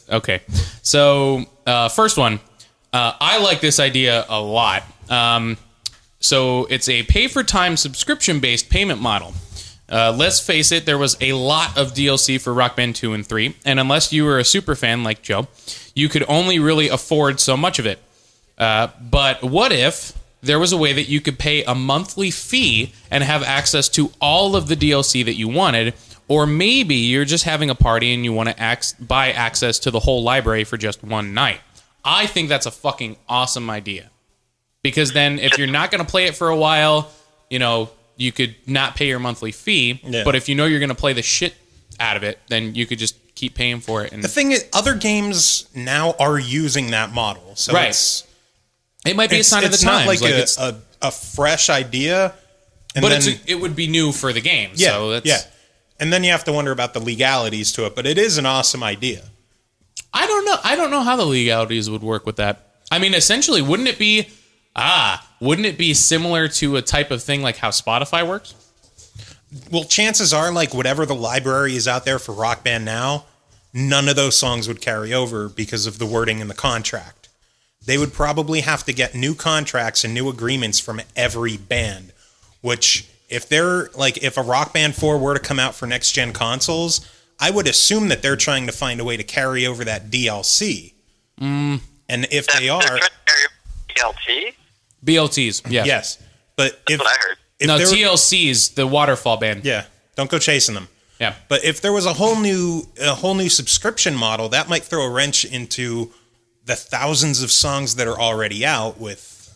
okay. So, first one. I like this idea a lot. So it's a pay-for-time subscription-based payment model. Let's face it, there was a lot of DLC for Rock Band 2 and 3, and unless you were a super fan like Joe, you could only really afford so much of it. But what if there was a way that you could pay a monthly fee and have access to all of the DLC that you wanted, or maybe you're just having a party and you want to buy access to the whole library for just one night. I think that's a fucking awesome idea. Because then if you're not going to play it for a while, you could not pay your monthly fee. Yeah. But if you know you're going to play the shit out of it, then you could just keep paying for it. And the thing is, other games now are using that model. So right. It might be a sign of the times. It's not like a fresh idea. But it would be new for the game. Yeah, so yeah. And then you have to wonder about the legalities to it. But it is an awesome idea. I don't know how the legalities would work with that. I mean, essentially, wouldn't it be similar to a type of thing like how Spotify works? Well, chances are, like, whatever the library is out there for Rock Band now, none of those songs would carry over because of the wording in the contract. They would probably have to get new contracts and new agreements from every band, which if they're like, if a Rock Band 4 were to come out for next gen consoles, I would assume that they're trying to find a way to carry over that DLC. And if they are... DLC? BLTs, yeah. Yes. But That's what I heard. No, TLCs, the Waterfall Band. Yeah, don't go chasing them. Yeah. But if there was a whole new subscription model, that might throw a wrench into the thousands of songs that are already out with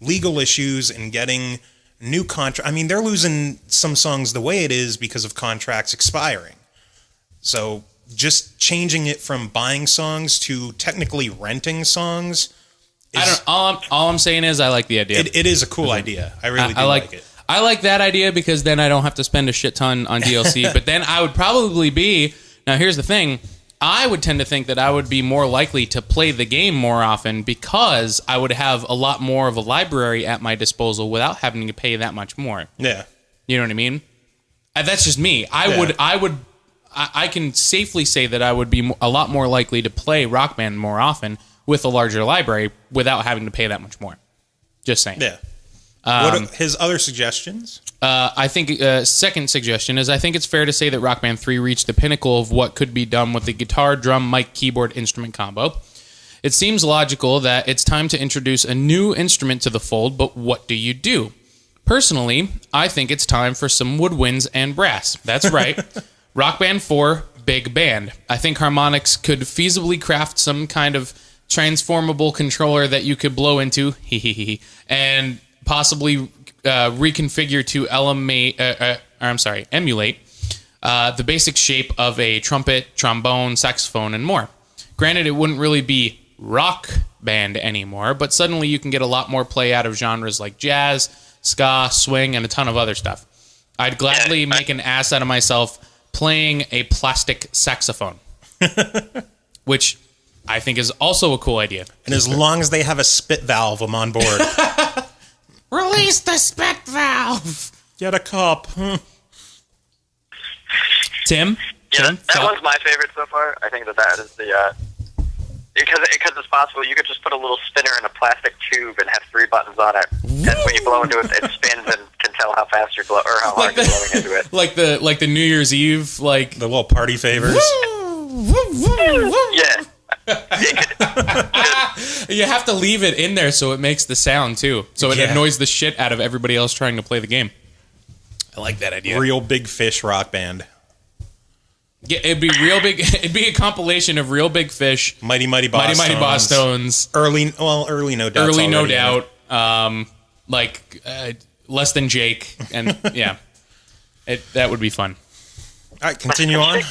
legal issues and getting new contract. I mean, they're losing some songs the way it is because of contracts expiring. So just changing it from buying songs to technically renting songs. All I'm saying is I like the idea. It is a cool idea. I really do like it. I like that idea because then I don't have to spend a shit ton on DLC. But then I would probably be... Now, here's the thing. I would tend to think that I would be more likely to play the game more often because I would have a lot more of a library at my disposal without having to pay that much more. Yeah. You know what I mean? That's just me. I can safely say that I would be a lot more likely to play Rock Band more often with a larger library without having to pay that much more. Just saying. Yeah. What are his other suggestions? I think second suggestion is I think it's fair to say that Rock Band 3 reached the pinnacle of what could be done with the guitar, drum, mic, keyboard, instrument combo. It seems logical that it's time to introduce a new instrument to the fold, but what do you do? Personally, I think it's time for some woodwinds and brass. That's right. Rock Band 4, big band. I think Harmonix could feasibly craft some kind of transformable controller that you could blow into, and possibly reconfigure to emulate the basic shape of a trumpet, trombone, saxophone, and more. Granted, it wouldn't really be rock band anymore, but suddenly you can get a lot more play out of genres like jazz, ska, swing, and a ton of other stuff. I'd gladly make an ass out of myself playing a plastic saxophone, which I think is also a cool idea. And as long as they have a spit valve, I'm on board. Release the spit valve! Get a cup. Tim? Yeah, that one's my favorite so far. I think that is the... Because it's possible, you could just put a little spinner in a plastic tube and have 3 buttons on it. And when you blow into it, it spins and can tell how fast you're blowing, or how hard you're blowing into it. Like the New Year's Eve, like... The little party favors. Yeah. You have to leave it in there so it makes the sound, too. So it annoys the shit out of everybody else trying to play the game. I like that idea. Real Big Fish Rock Band. Yeah, it'd be real big. It'd be a compilation of Real Big Fish, Mighty Boss Tones. Early No Doubt. Less Than Jake, and yeah, that would be fun. All right, continue on.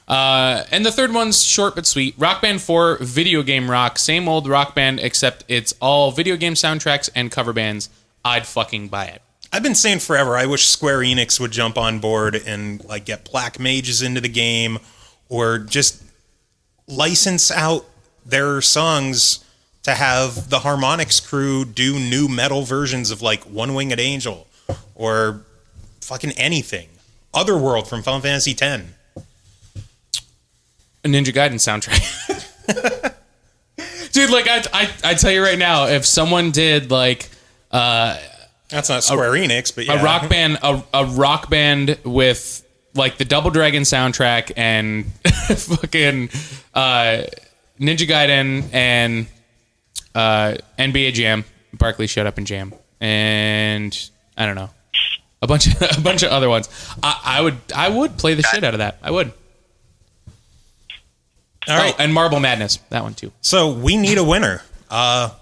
And the third one's short but sweet. Rock Band 4, video game rock. Same old Rock Band, except it's all video game soundtracks and cover bands. I'd fucking buy it. I've been saying forever, I wish Square Enix would jump on board and like get Black Mages into the game, or just license out their songs to have the Harmonix crew do new metal versions of like One Winged Angel or fucking anything. Otherworld from Final Fantasy X. A Ninja Gaiden soundtrack. Dude, like I tell you right now, if someone did like that's not Square Enix, but yeah. A rock band with like the Double Dragon soundtrack and fucking Ninja Gaiden and NBA Jam, Barkley Shut Up and Jam, and I don't know, a bunch of other ones. I would play the shit out of that. I would. All right. And Marble Madness, that one too. So we need a winner. I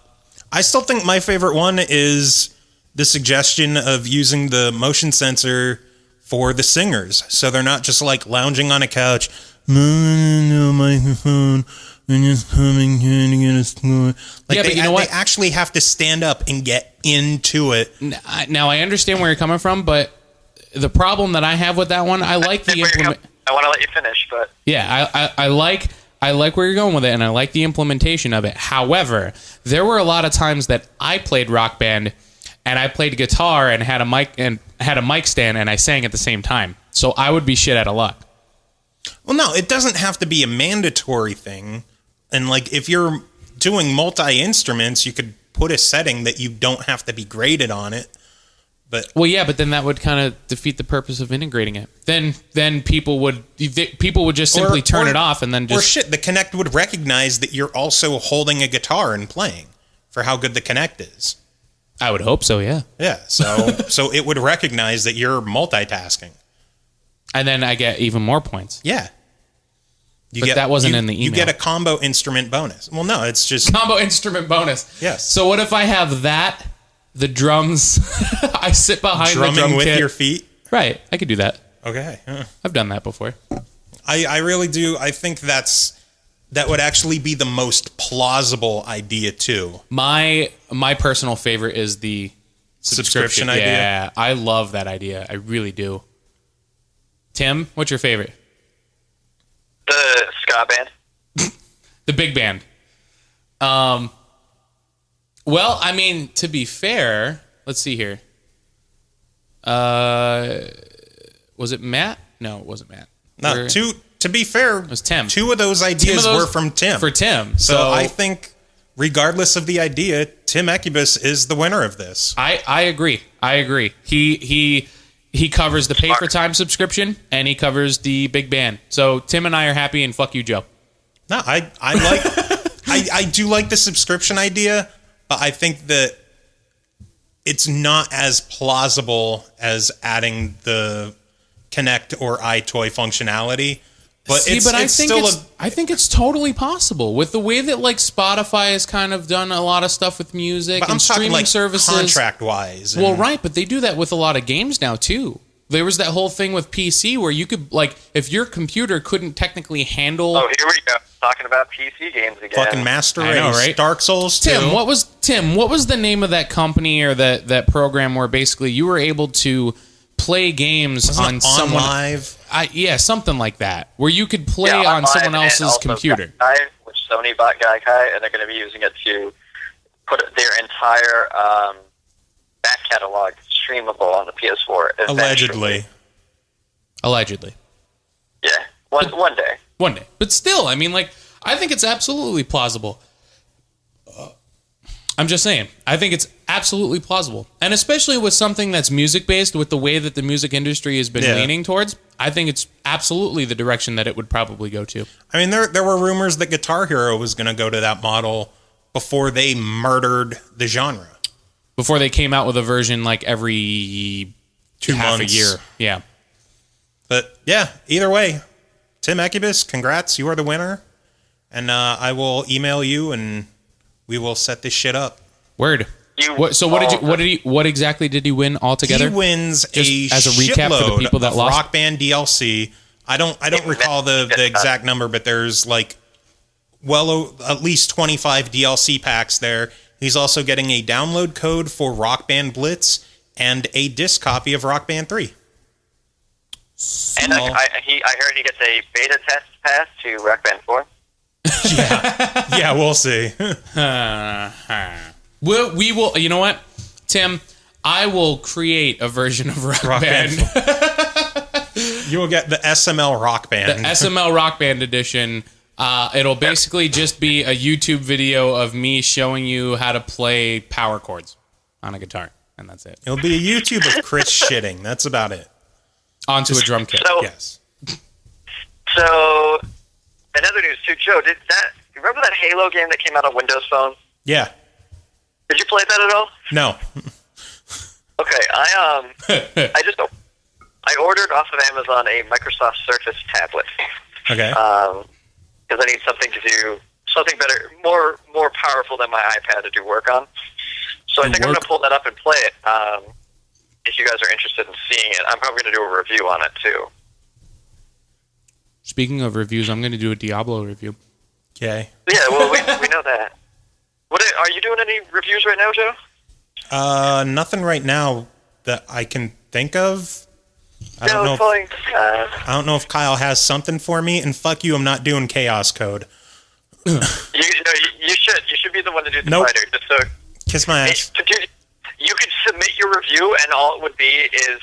still think my favorite one is the suggestion of using the motion sensor for the singers, so they're not just like lounging on a couch. No microphone. We're just coming here to get a score. Like yeah, but you know what? They actually have to stand up and get into it. Now I understand where you're coming from, but the problem that I have with that one, I like the implement. I want to let you finish, but yeah, I like where you're going with it, and I like the implementation of it. However, there were a lot of times that I played Rock Band and I played guitar and had a mic stand and I sang at the same time. So I would be shit out of luck. Well, no, it doesn't have to be a mandatory thing. And like if you're doing multi-instruments, you could put a setting that you don't have to be graded on it. But then that would kind of defeat the purpose of integrating it. Then people would just simply turn it off and then just... Or shit, the Kinect would recognize that you're also holding a guitar and playing for how good the Kinect is. I would hope so, yeah. Yeah, so it would recognize that you're multitasking. And then I get even more points. Yeah. That wasn't in the email. You get a combo instrument bonus. Well, no, it's just... Combo instrument bonus. Yes. So what if I have that... The drums, I sit behind drumming the drum with kit. your feet. Right, I could do that. Okay, I've done that before. I really do. I think that would actually be the most plausible idea too. My personal favorite is the subscription idea. Yeah, I love that idea. I really do. Tim, what's your favorite? The ska band. The big band. Well, I mean, to be fair, let's see here. Was it Matt? No, it wasn't Matt. No, to be fair, it was Tim. 2 of those ideas were from Tim. For Tim. So I think, regardless of the idea, Tim Ekibus is the winner of this. I agree. He covers the pay for time subscription and he covers the big band. So Tim and I are happy, and fuck you, Joe. No, I like I do like the subscription idea. I think that it's not as plausible as adding the Kinect or iToy functionality. But I think it's totally possible with the way that like Spotify has kind of done a lot of stuff with music and streaming like services. Contract-wise. Well, right, but they do that with a lot of games now too. There was that whole thing with PC where you could, like, if your computer couldn't technically handle... Oh, here we go. Talking about PC games again. Fucking Master Race. I know, right? Dark Souls 2. Tim, what was the name of that company or that program where basically you were able to play games on someone... Live? Yeah, something like that. Where you could play on someone else's computer. Gaikai, which Sony bought Gaikai, and they're going to be using it to put their entire back catalog streamable on the PS4. Allegedly. Yeah, one day. One day. But still, I mean, like, I think it's absolutely plausible. I'm just saying. I think it's absolutely plausible. And especially with something that's music-based, with the way that the music industry has been leaning towards, I think it's absolutely the direction that it would probably go to. I mean, there were rumors that Guitar Hero was going to go to that model before they murdered the genre. Before they came out with a version like every 2 half months. a year. Yeah. But yeah, either way, Tim Ekibus, congrats, you are the winner. And I will email you and we will set this shit up. Word. What exactly did he win altogether? He wins just as a recap for the people that lost Rock Band DLC. I don't recall the exact number, but there's like at least 25 DLC packs there. He's also getting a download code for Rock Band Blitz and a disc copy of Rock Band 3. And I heard he gets a beta test pass to Rock Band 4. Yeah, we'll see. We will. You know what, Tim? I will create a version of Rock Band. You will get the SML Rock Band. The SML Rock Band edition. It'll basically just be a YouTube video of me showing you how to play power chords on a guitar, and that's it. It'll be a YouTube of Chris shitting. That's about it. Onto a drum kit. Yes. So, another news too, Joe. You remember that Halo game that came out on Windows Phone? Yeah. Did you play that at all? No. Okay, I ordered off of Amazon a Microsoft Surface tablet. Okay. Because I need something to do something better, more powerful than my iPad to do work on. So I think I'm going to pull that up and play it. If you guys are interested in seeing it, I'm probably going to do a review on it too. Speaking of reviews, I'm going to do a Diablo review. Okay. Yeah, well, we know that. Are you doing any reviews right now, Joe? Nothing right now that I can think of. I don't know if Kyle has something for me, and fuck you, I'm not doing Chaos Code. You should be the one to do the fighter. Just so kiss my ass. You could submit your review, and all it would be is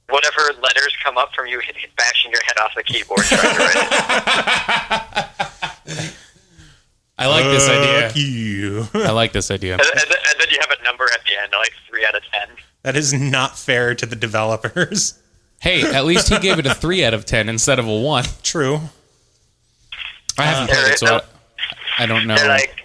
whatever letters come up from you bashing your head off the keyboard trying to write it. I like this idea. You. I like this idea. And then you have a number at the end, like 3 out of 10. That is not fair to the developers. Hey, at least he gave it a 3 out of 10 instead of a 1. True. I haven't played it, so I don't know. They're like...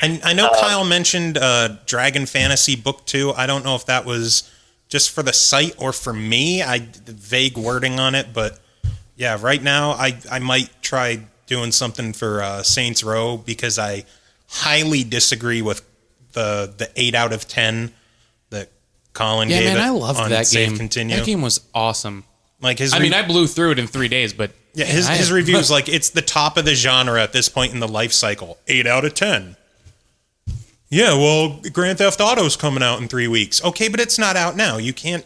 I know Kyle mentioned Dragon Fantasy Book 2. I don't know if that was just for the site or for me. Vague wording on it, but yeah, right now I might try doing something for Saints Row because I highly disagree with the 8 out of 10 that Colin gave it. I loved on that Save game. Continue. That game was awesome. Like I blew through it in 3 days, but yeah, his review is like it's the top of the genre at this point in the life cycle. 8 out of 10. Yeah, well, Grand Theft Auto's coming out in 3 weeks. Okay, but it's not out now. You can't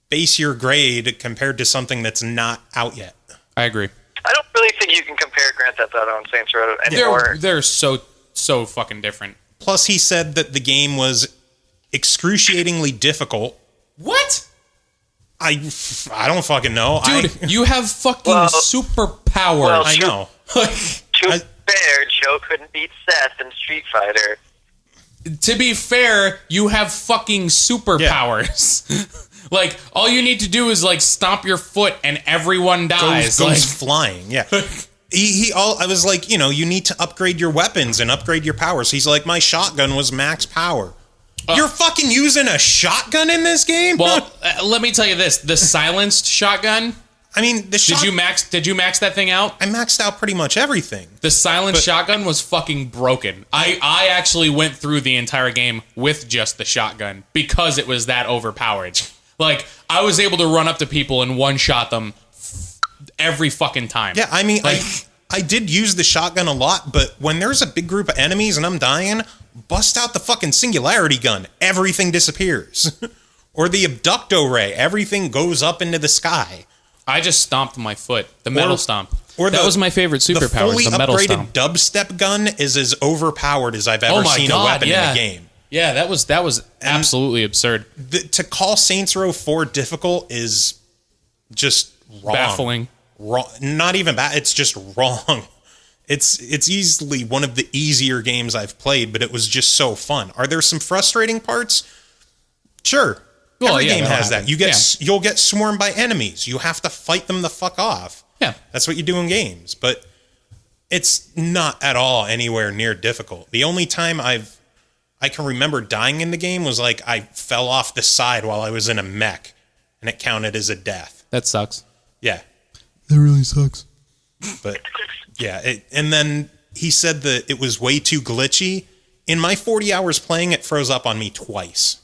base your grade compared to something that's not out yet. I agree. I don't really think you can compare Grand Theft Auto and Saints Row anymore. They're so fucking different. Plus, he said that the game was excruciatingly difficult. What? I don't fucking know. Dude, you have fucking superpowers. Well, I know. To be fair, Joe couldn't beat Seth in Street Fighter. To be fair, you have fucking superpowers. Yeah. Like, all you need to do is, like, stomp your foot and everyone dies. Goes flying, yeah. I was like, you need to upgrade your weapons and upgrade your powers. He's like, my shotgun was max power. You're fucking using a shotgun in this game? Well, let me tell you this. The silenced shotgun... I mean, Did you max that thing out? I maxed out pretty much everything. The silenced shotgun was fucking broken. I actually went through the entire game with just the shotgun because it was that overpowered. Like, I was able to run up to people and one-shot them every fucking time. Yeah, I mean, like, I did use the shotgun a lot, but when there's a big group of enemies and I'm dying, bust out the fucking singularity gun. Everything disappears. Or the abducto ray. Everything goes up into the sky. I just stomped my foot. The metal stomp. That was my favorite superpower, the metal stomp. The fully upgraded dubstep gun is as overpowered as I've ever seen a weapon in a game. Yeah, that was absolutely absurd. To call Saints Row 4 difficult is just wrong. Baffling. Wrong. Not even bad. It's just wrong. It's easily one of the easier games I've played, but it was just so fun. Are there some frustrating parts? Sure. Well, every game has that. You'll get swarmed by enemies. You have to fight them the fuck off. Yeah. That's what you do in games. But it's not at all anywhere near difficult. The only time I can remember dying in the game was like I fell off the side while I was in a mech, and it counted as a death. That sucks. Yeah. That really sucks. But yeah, and then he said that it was way too glitchy. In my 40 hours playing, it froze up on me twice.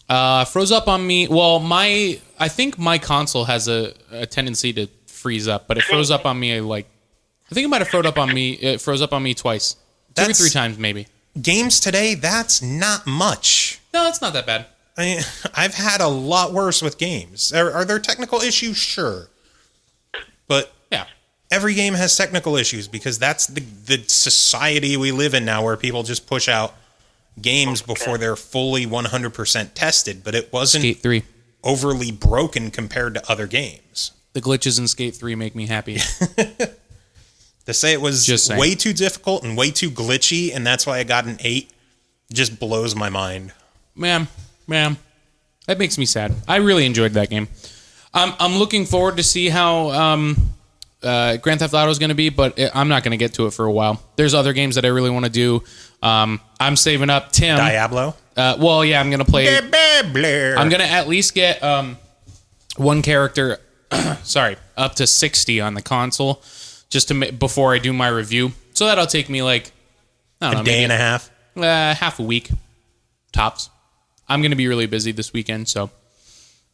Froze up on me. Well, I think my console has a tendency to freeze up, but it froze up on me I think it might have froze up on me. It froze up on me twice, 2 or 3 times maybe. Games today, that's not much. No, it's not that bad. I've had a lot worse with games. Are there technical issues? Sure, but yeah, every game has technical issues because that's the society we live in now, where people just push out games before they're fully 100% tested, but it wasn't Skate 3 overly broken compared to other games. The glitches in Skate 3 make me happy. To say it was way too difficult and way too glitchy, and that's why I got an 8, just blows my mind. Man, that makes me sad. I really enjoyed that game. I'm looking forward to see how Grand Theft Auto is going to be, but I'm not going to get to it for a while. There's other games that I really want to do. I'm saving up Tim. Diablo? Well, yeah, I'm going to play. I'm going to at least get one character, up to 60 on the console, just to before I do my review. So that'll take me a day and a half? Half a week, tops. I'm going to be really busy this weekend, so.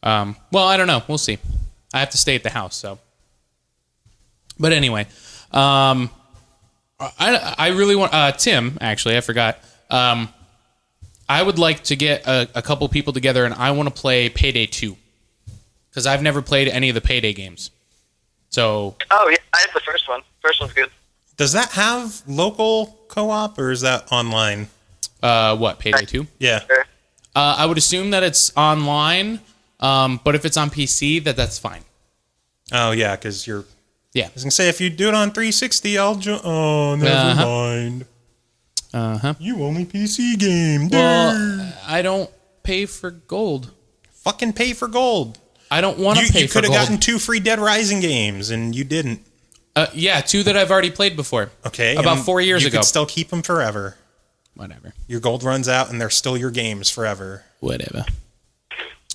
Well, I don't know. We'll see. I have to stay at the house, so. But anyway, I really want Tim. Actually, I forgot. I would like to get a couple people together, and I want to play Payday 2 because I've never played any of the Payday games. So. Oh yeah, I have the first one. First one's good. Does that have local co-op or is that online? What, Payday 2? Yeah. I would assume that it's online, but if it's on PC, that's fine. Oh, yeah, because you're... Yeah. I was going to say, if you do it on 360, I'll... Oh, never mind. You only PC game. Well, I don't pay for gold. Fucking pay for gold. I don't want to pay for gold. You could have gotten 2 free Dead Rising games, and you didn't. Yeah, 2 that I've already played before. Okay. About 4 years ago. You could still keep them forever. Whatever. Your gold runs out, and they're still your games forever. Whatever.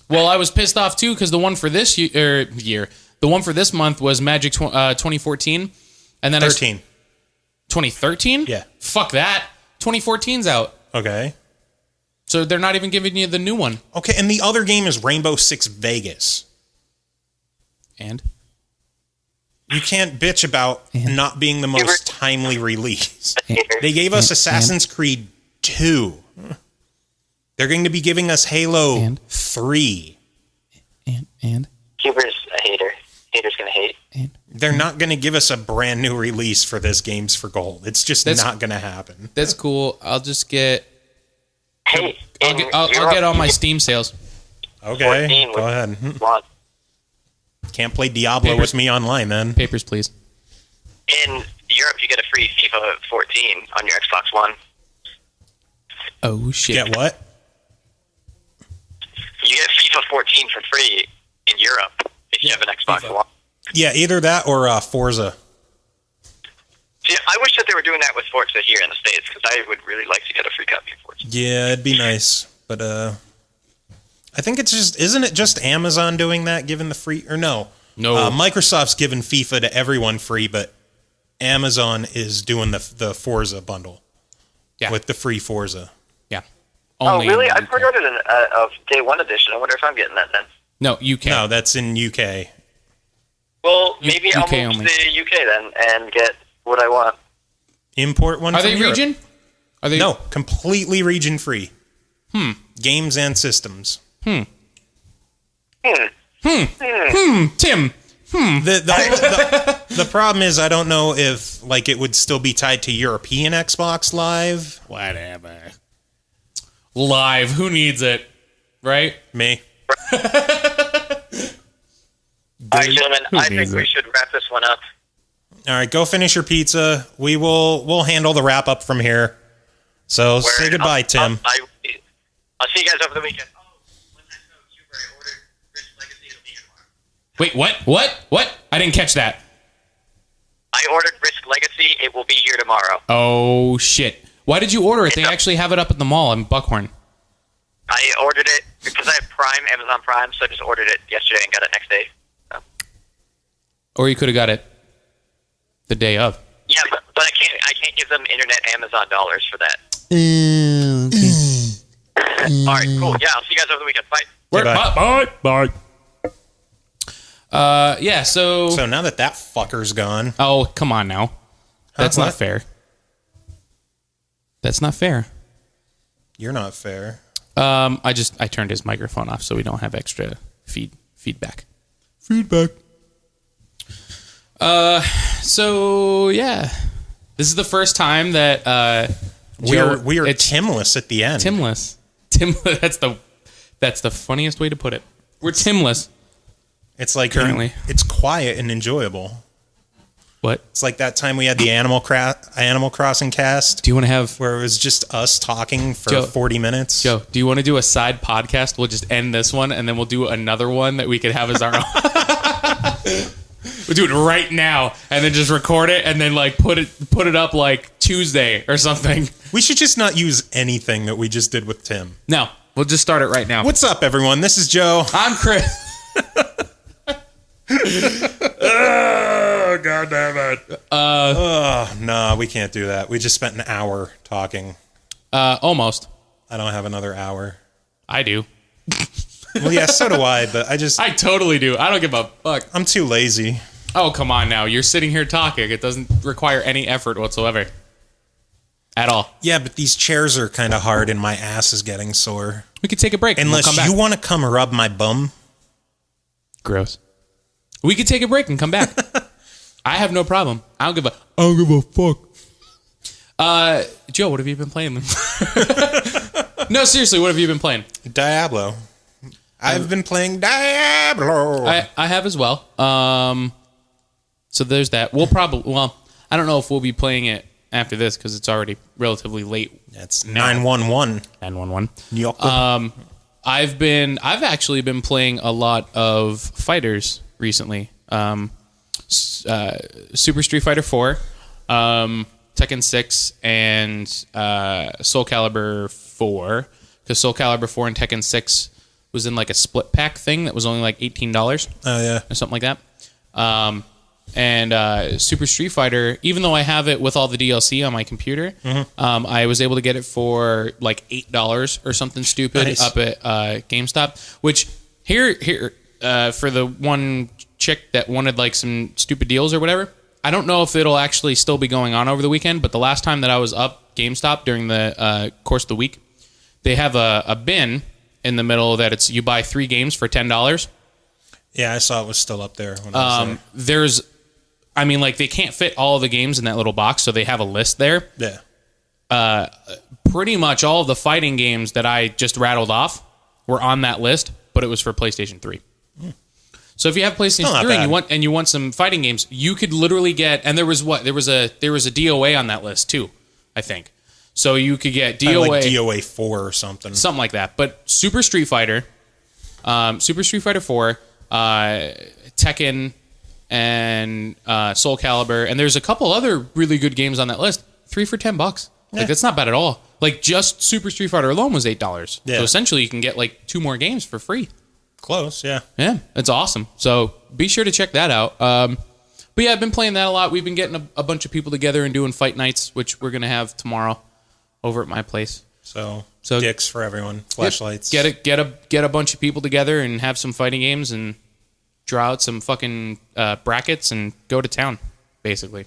Well, I was pissed off, too, because the one for this year... The one for this month was Magic 2014. And then 13. 2013? Yeah. Fuck that. 2014's out. Okay. So they're not even giving you the new one. Okay, and the other game is Rainbow Six Vegas. And? You can't bitch about not being the most timely release. They gave us Assassin's Creed 2. They're going to be giving us Halo 3. And? Huber's a hater. Hater's going to hate. They're not going to give us a brand new release for this Games for Gold. It's just not going to happen. That's cool. I'll just get... Hey, I'll get all my Steam sales. Okay, go ahead. Can't play Diablo with me online, then. Papers, please. In Europe, you get a free FIFA 14 on your Xbox One. Oh, shit. Get what? You get FIFA 14 for free in Europe if you have an Xbox One. Yeah, either that or Forza. See, I wish that they were doing that with Forza here in the States, because I would really like to get a free copy of Forza. Yeah, it'd be nice. But I think it's just... Isn't it just Amazon doing that, giving the free... Or no. No. Microsoft's giving FIFA to everyone free, but Amazon is doing the Forza bundle. Yeah. With the free Forza. Yeah. Only really? I pre-ordered a Day 1 edition. I wonder if I'm getting that then. No, UK. No, that's in UK. Well, maybe I'll move only. to the UK then and get what I want. Import one Are from they Europe. region? Are they? No, completely region free. Games and systems. Tim. The problem is I don't know if it would still be tied to European Xbox Live. Whatever. Live. Who needs it? Right? Me. All right, gentlemen, I think we should wrap this one up. All right, go finish your pizza. We'll handle the wrap up from here. So say goodbye, Tim. I'll see you guys over the weekend. Oh, one nice note, Huber, I ordered Risk Legacy. It'll be here tomorrow. Wait, what? I didn't catch that. I ordered Risk Legacy. It will be here tomorrow. Oh, shit. Why did you order it? They actually have it up at the mall in Buckhorn. I ordered it because I have Prime, Amazon Prime, so I just ordered it yesterday and got it next day. So. Or you could have got it the day of. Yeah, but I can't give them internet Amazon dollars for that. All right, cool. Yeah, I'll see you guys over the weekend. Bye. Bye. Yeah, so... So now that fucker's gone... Oh, come on now. That's not fair. That's not fair. You're not fair. I turned his microphone off so we don't have extra feedback. So yeah, this is the first time that we are Timless at the end. Timless. That's the funniest way to put it. We're Timless. It's like currently it's quiet and enjoyable. What? It's like that time we had the Animal Crossing cast. Do you want to have where it was just us talking for 40 minutes? Joe, do you want to do a side podcast? We'll just end this one and then we'll do another one that we could have as our own. We'll do it right now and then just record it and then put it up Tuesday or something. We should just not use anything that we just did with Tim. No, we'll just start it right now. What's up, everyone? This is Joe. I'm Chris. Oh, God damn it. No, we can't do that. We just spent an hour talking. Almost. I don't have another hour. I do. Well, yeah, so do I, but I totally do. I don't give a fuck. I'm too lazy. Oh, come on now. You're sitting here talking. It doesn't require any effort whatsoever. At all. Yeah, but these chairs are kind of hard and my ass is getting sore. We could take a break. Unless and we'll come back. you want to come rub my bum. Gross. We could take a break and come back. I have no problem. I don't give a fuck. Joe, what have you been playing? No, seriously, what have you been playing? Diablo. I've been playing Diablo. I have as well. So there's that. We'll probably, I don't know if we'll be playing it after this because it's already relatively late. That's 911. 911. I've actually been playing a lot of fighters recently. Super Street Fighter 4, Tekken 6, and Soul Calibur 4. Because Soul Calibur 4 and Tekken 6 was in like a split pack thing that was only like $18. Oh, yeah. Or something like that. And Super Street Fighter, even though I have it with all the DLC on my computer, I was able to get it for like $8 or something stupid up at GameStop. Which here for the one chick that wanted like some stupid deals or whatever, I don't know if it'll actually still be going on over the weekend. But the last time that I was up GameStop during the course of the week, they have a bin in the middle that it's you buy 3 games for $10. Yeah, I saw it was still up there when I was there. They can't fit all the games in that little box, so they have a list there. Yeah. Pretty much all of the fighting games that I just rattled off were on that list, but it was for PlayStation 3. So if you have PlayStation 3 and you want some fighting games, you could literally get, and there was a DOA on that list too, I think. So you could get DOA, like DOA 4 or something like that. But Super Street Fighter, Super Street Fighter 4, Tekken, and Soul Calibur, and there's a couple other really good games on that list. 3 for $10. Yeah. Like that's not bad at all. Like just Super Street Fighter alone was $8. Yeah. So essentially you can get like 2 more games for free. Close, yeah. Yeah, it's awesome. So be sure to check that out. But yeah, I've been playing that a lot. We've been getting a bunch of people together and doing fight nights, which we're gonna have tomorrow over at my place. So dicks for everyone, flashlights. Get a bunch of people together and have some fighting games and draw out some fucking brackets and go to town, basically.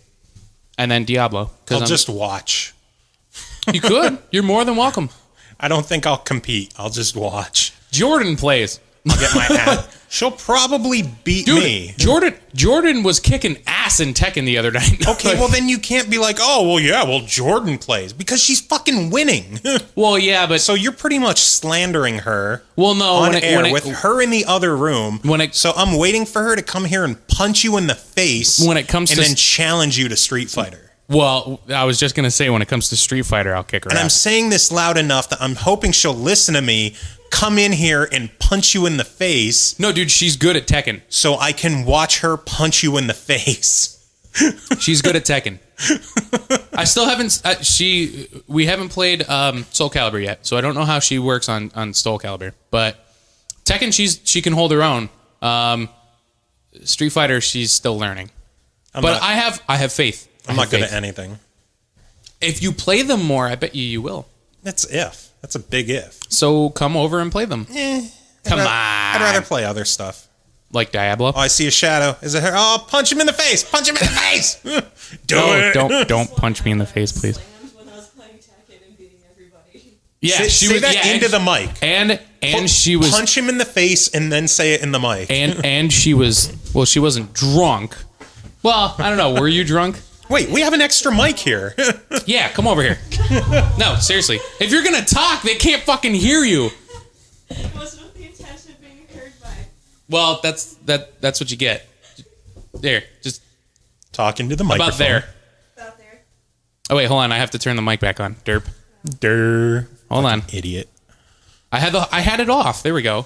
And then Diablo. I'll just watch. You could. You're more than welcome. I don't think I'll compete. I'll just watch. Jordan plays. I'll get my ass. She'll probably beat me. Jordan was kicking ass in Tekken the other night. Okay, well then you can't be like, Jordan plays because she's fucking winning. Well, yeah, but so you're pretty much slandering her. Well, no, on air with her in the other room. So I'm waiting for her to come here and punch you in the face. When it comes and then challenge you to Street Fighter. Well, I was just gonna say when it comes to Street Fighter, I'll kick her. And I'm saying this loud enough that I'm hoping she'll listen to me. Come in here and punch you in the face. No, dude, she's good at Tekken. So I can watch her punch you in the face. She's good at Tekken. I still haven't. We haven't played Soul Calibur yet, so I don't know how she works on Soul Calibur. But Tekken, she can hold her own. Street Fighter, she's still learning. I have faith. I'm not good at anything. If you play them more, I bet you will. That's a big if. So come over and play them. Come on. I'd rather play other stuff. Like Diablo? Oh, I see a shadow. Is it her? Oh, punch him in the face. Punch him in the face. Don't punch me in the face, please. When I was playing Tekken and beating everybody. Yeah, say that into the mic. And she was punch him in the face and then say it in the mic. And she wasn't drunk. Well, I don't know. Were you drunk? Wait, we have an extra mic here. Yeah, come over here. No, seriously. If you're gonna talk, they can't fucking hear you. It was with the intention of being heard by. Well, that's what you get. There, just talking to the microphone. About there. About there. Oh wait, hold on. I have to turn the mic back on. Derp. Hold on. Idiot. I had it off. There we go.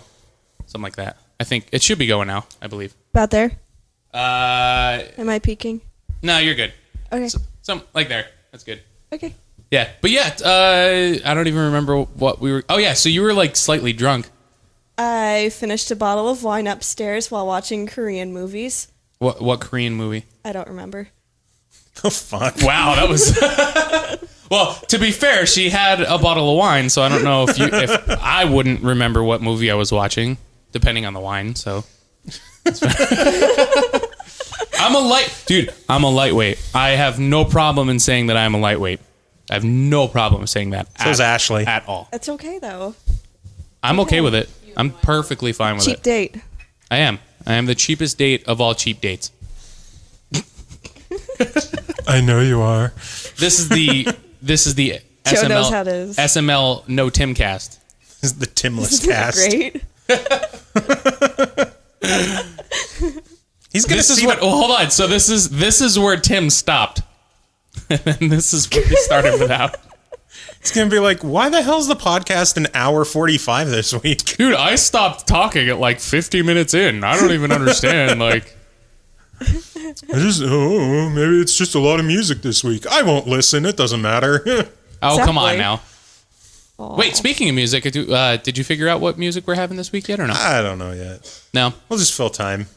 Something like that. I think it should be going now. I believe. About there. Am I peeking? No, you're good. Okay. Some like there. That's good. Okay. Yeah, but yeah, I don't even remember what we were. Oh yeah, so you were like slightly drunk. I finished a bottle of wine upstairs while watching Korean movies. What Korean movie? I don't remember. Oh fuck! Wow, that was. Well, to be fair, she had a bottle of wine, so I don't know if I wouldn't remember what movie I was watching, depending on the wine. So. I'm a lightweight. I have no problem in saying that I'm a lightweight. I have no problem saying that. So is Ashley. At all. That's okay, though. I'm okay with it. I'm perfectly fine with it. Cheap date. I am. I am the cheapest date of all cheap dates. I know you are. This is the Joe knows how it is. SML no Timcast. This is the Timless Isn't that cast. great? He's gonna see what. Hold on. So this is where Tim stopped, and this is where he started without. It's gonna be like, why the hell's the podcast an hour 45 this week? Dude, I stopped talking at like 50 minutes in. I don't even understand. Like, Maybe it's just a lot of music this week. I won't listen. It doesn't matter. oh, come on Exactly. now. Aw. Wait, speaking of music, did you figure out what music we're having this week yet or no? I don't know yet. No. We'll just fill time.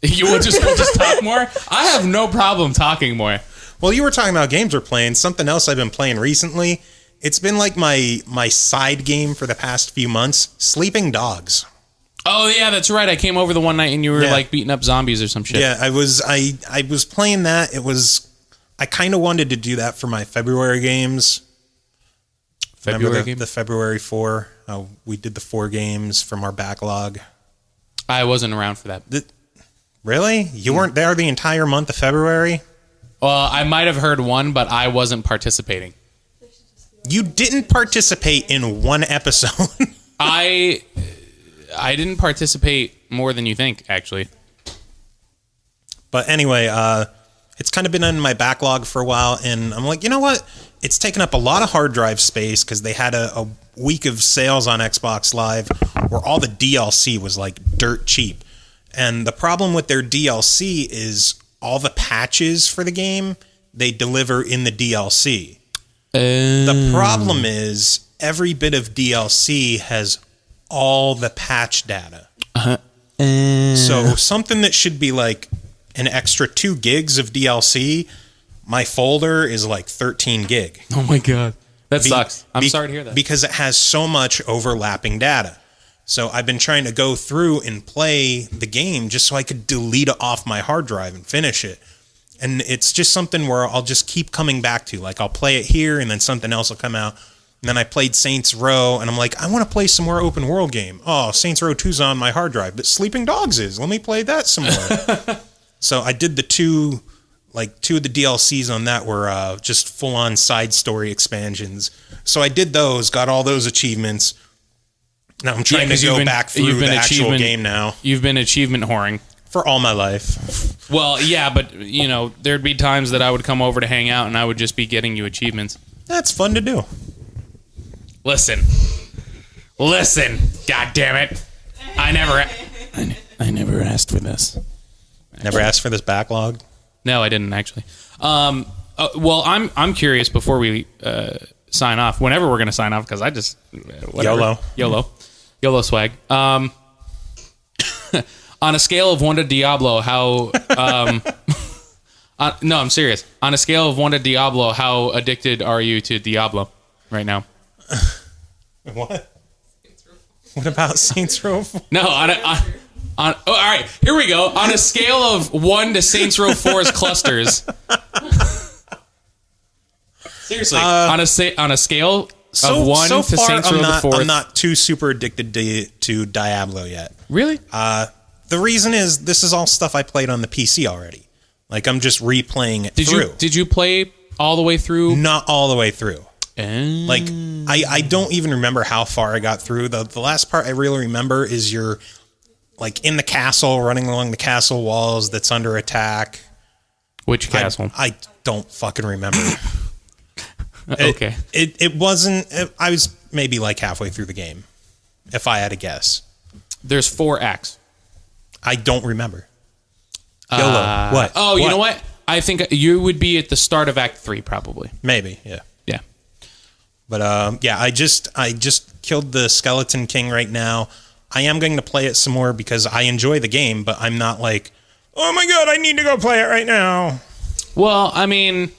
We'll just talk more? I have no problem talking more. Well, you were talking about games we're playing. Something else I've been playing recently. It's been like my side game for the past few months. Sleeping Dogs. Oh yeah, that's right. I came over the one night and you were Yeah. like beating up zombies or some shit. Yeah, I was playing that. I kind of wanted to do that for my February games. Remember the February 4? We did the 4 games from our backlog. I wasn't around for that. Really? You weren't there the entire month of February? Well, I might have heard one, but I wasn't participating. You didn't participate in one episode. I didn't participate more than you think, actually. But anyway, it's kind of been in my backlog for a while, and I'm like, you know what? It's taken up a lot of hard drive space because they had a week of sales on Xbox Live where all the DLC was like dirt cheap. And the problem with their DLC is all the patches for the game, they deliver in the DLC. The problem is every bit of DLC has all the patch data. So something that should be like an extra 2 gigs of DLC, my folder is like 13 gig. Oh my god. That sucks. I'm sorry to hear that. Because it has so much overlapping data. So I've been trying to go through and play the game just so I could delete it off my hard drive and finish it. And it's just something where I'll just keep coming back to. Like I'll play it here and then something else will come out. And then I played Saints Row and I'm like, I want to play some more open world game. Oh, Saints Row 2's on my hard drive, but Sleeping Dogs is. Let me play that some more. So I did the two of the DLCs on that were just full on side story expansions. So I did those, got all those achievements. Now I'm trying to go back through the actual game now. You've been achievement whoring. For all my life. Well, yeah, but, you know, there'd be times that I would come over to hang out and I would just be getting you achievements. That's fun to do. Listen. God damn it. I never asked for this. Never asked for this backlog? No, I didn't, actually. Well, I'm curious before we sign off, whenever we're going to sign off, because I just... whatever. YOLO swag. On a scale of 1 to Diablo, how... no, I'm serious. On a scale of 1 to Diablo, how addicted are you to Diablo right now? What? What about Saints Row 4? No, all right, here we go. On a scale of 1 to Saints Row 4's clusters. Seriously, on a scale of 1 so to far, Saints Row the 4th. I'm not too super addicted to Diablo yet. Really? The reason is this is all stuff I played on the PC already. Like I'm just replaying it through. Did you play all the way through? Not all the way through. Like I don't even remember how far I got through. The last part I really remember is you're like in the castle, running along the castle walls that's under attack. Which castle? I don't fucking remember. Okay. It wasn't. I was maybe like halfway through the game, if I had to guess. There's 4 acts. I don't remember. YOLO. What? Oh, you know what? I think you would be at the start of Act 3, probably. Maybe. Yeah. Yeah. But yeah, I just killed the Skeleton King right now. I am going to play it some more because I enjoy the game, but I'm not like, oh my god, I need to go play it right now. Well, I mean,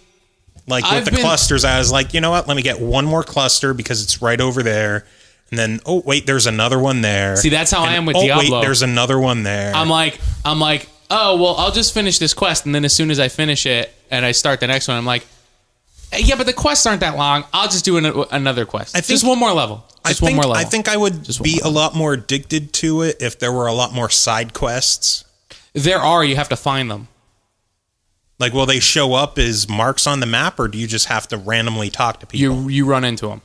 like with the clusters, I was like, you know what? Let me get one more cluster because it's right over there. And then, oh wait, there's another one there. See, that's how I am with oh, Diablo. Wait, there's another one there. I'm like, oh well, I'll just finish this quest, and then as soon as I finish it and I start the next one, I'm like, yeah, but the quests aren't that long. I'll just do another quest. Just one more level. I think I would be a lot more addicted to it if there were a lot more side quests. There are. You have to find them. Like, will they show up as marks on the map, or do you just have to randomly talk to people? You run into them.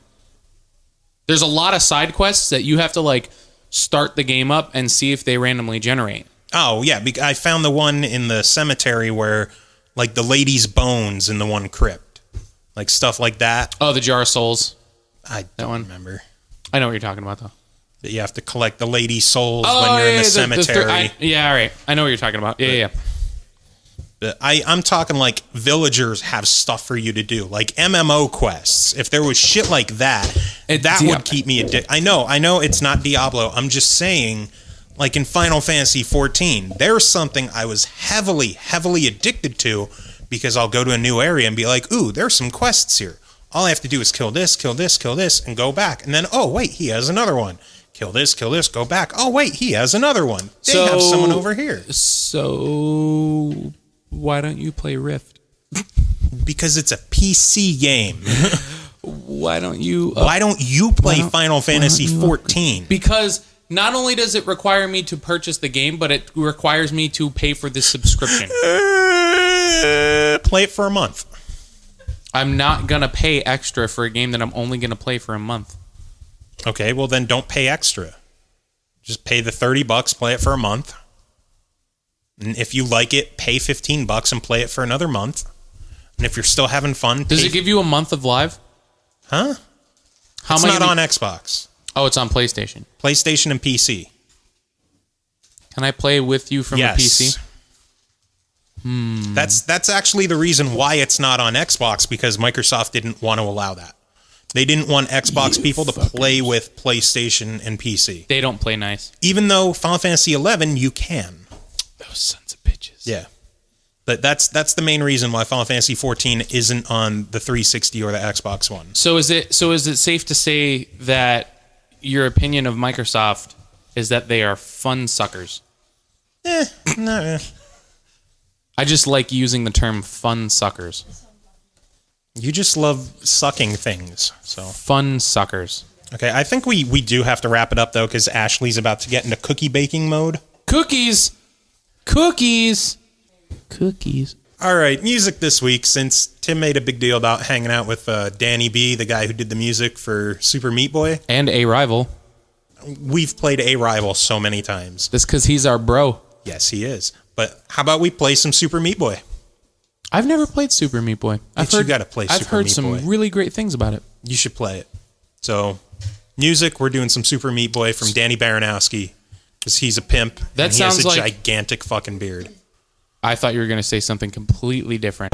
There's a lot of side quests that you have to like start the game up and see if they randomly generate. Oh, yeah. I found the one in the cemetery where, like, the lady's bones in the one crypt. Like, stuff like that. Oh, the Jar of Souls. I don't remember. I know what you're talking about, though. That you have to collect the lady's souls when you're in the cemetery. Yeah, all right. I know what you're talking about. Yeah. But I'm talking, like, villagers have stuff for you to do. Like, MMO quests. If there was shit like that, that would keep me addicted. I know it's not Diablo. I'm just saying... Like in Final Fantasy XIV, there's something I was heavily addicted to because I'll go to a new area and be like, ooh, there's some quests here. All I have to do is kill this, and go back. And then, oh, wait, he has another one. Kill this, go back. Oh, wait, he has another one. They have someone over here. So, why don't you play Rift? Because it's a PC game. Why don't you play Final Fantasy XIV? Because... Not only does it require me to purchase the game, but it requires me to pay for this subscription. Play it for a month. I'm not going to pay extra for a game that I'm only going to play for a month. Okay, well then don't pay extra. Just pay the $30, play it for a month. And if you like it, pay $15 and play it for another month. And if you're still having fun... Does it give you a month of live? Huh? It's not on Xbox. Oh, it's on PlayStation. PlayStation and PC. Can I play with you from the PC? That's actually the reason why it's not on Xbox, because Microsoft didn't want to allow that. They didn't want Xbox people to play with PlayStation and PC. They don't play nice. Even though Final Fantasy 11, you can. Those sons of bitches. Yeah. But that's the main reason why Final Fantasy 14 isn't on the 360 or the Xbox One. So is it safe to say that your opinion of Microsoft is that they are fun suckers? No. I just like using the term fun suckers. You just love sucking things. So fun suckers. Okay, I think we do have to wrap it up, though, because Ashley's about to get into cookie baking mode. Cookies. All right, music this week, since Tim made a big deal about hanging out with Danny B, the guy who did the music for Super Meat Boy. And A Rival. We've played A Rival so many times. Just because he's our bro. Yes, he is. But how about we play some Super Meat Boy? I've never played Super Meat Boy. I've heard some really great things about it. You should play it. So, music, we're doing some Super Meat Boy from Danny Baranowsky, because he's a pimp. That sounds he has a like gigantic fucking beard. I thought you were going to say something completely different.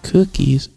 cookies.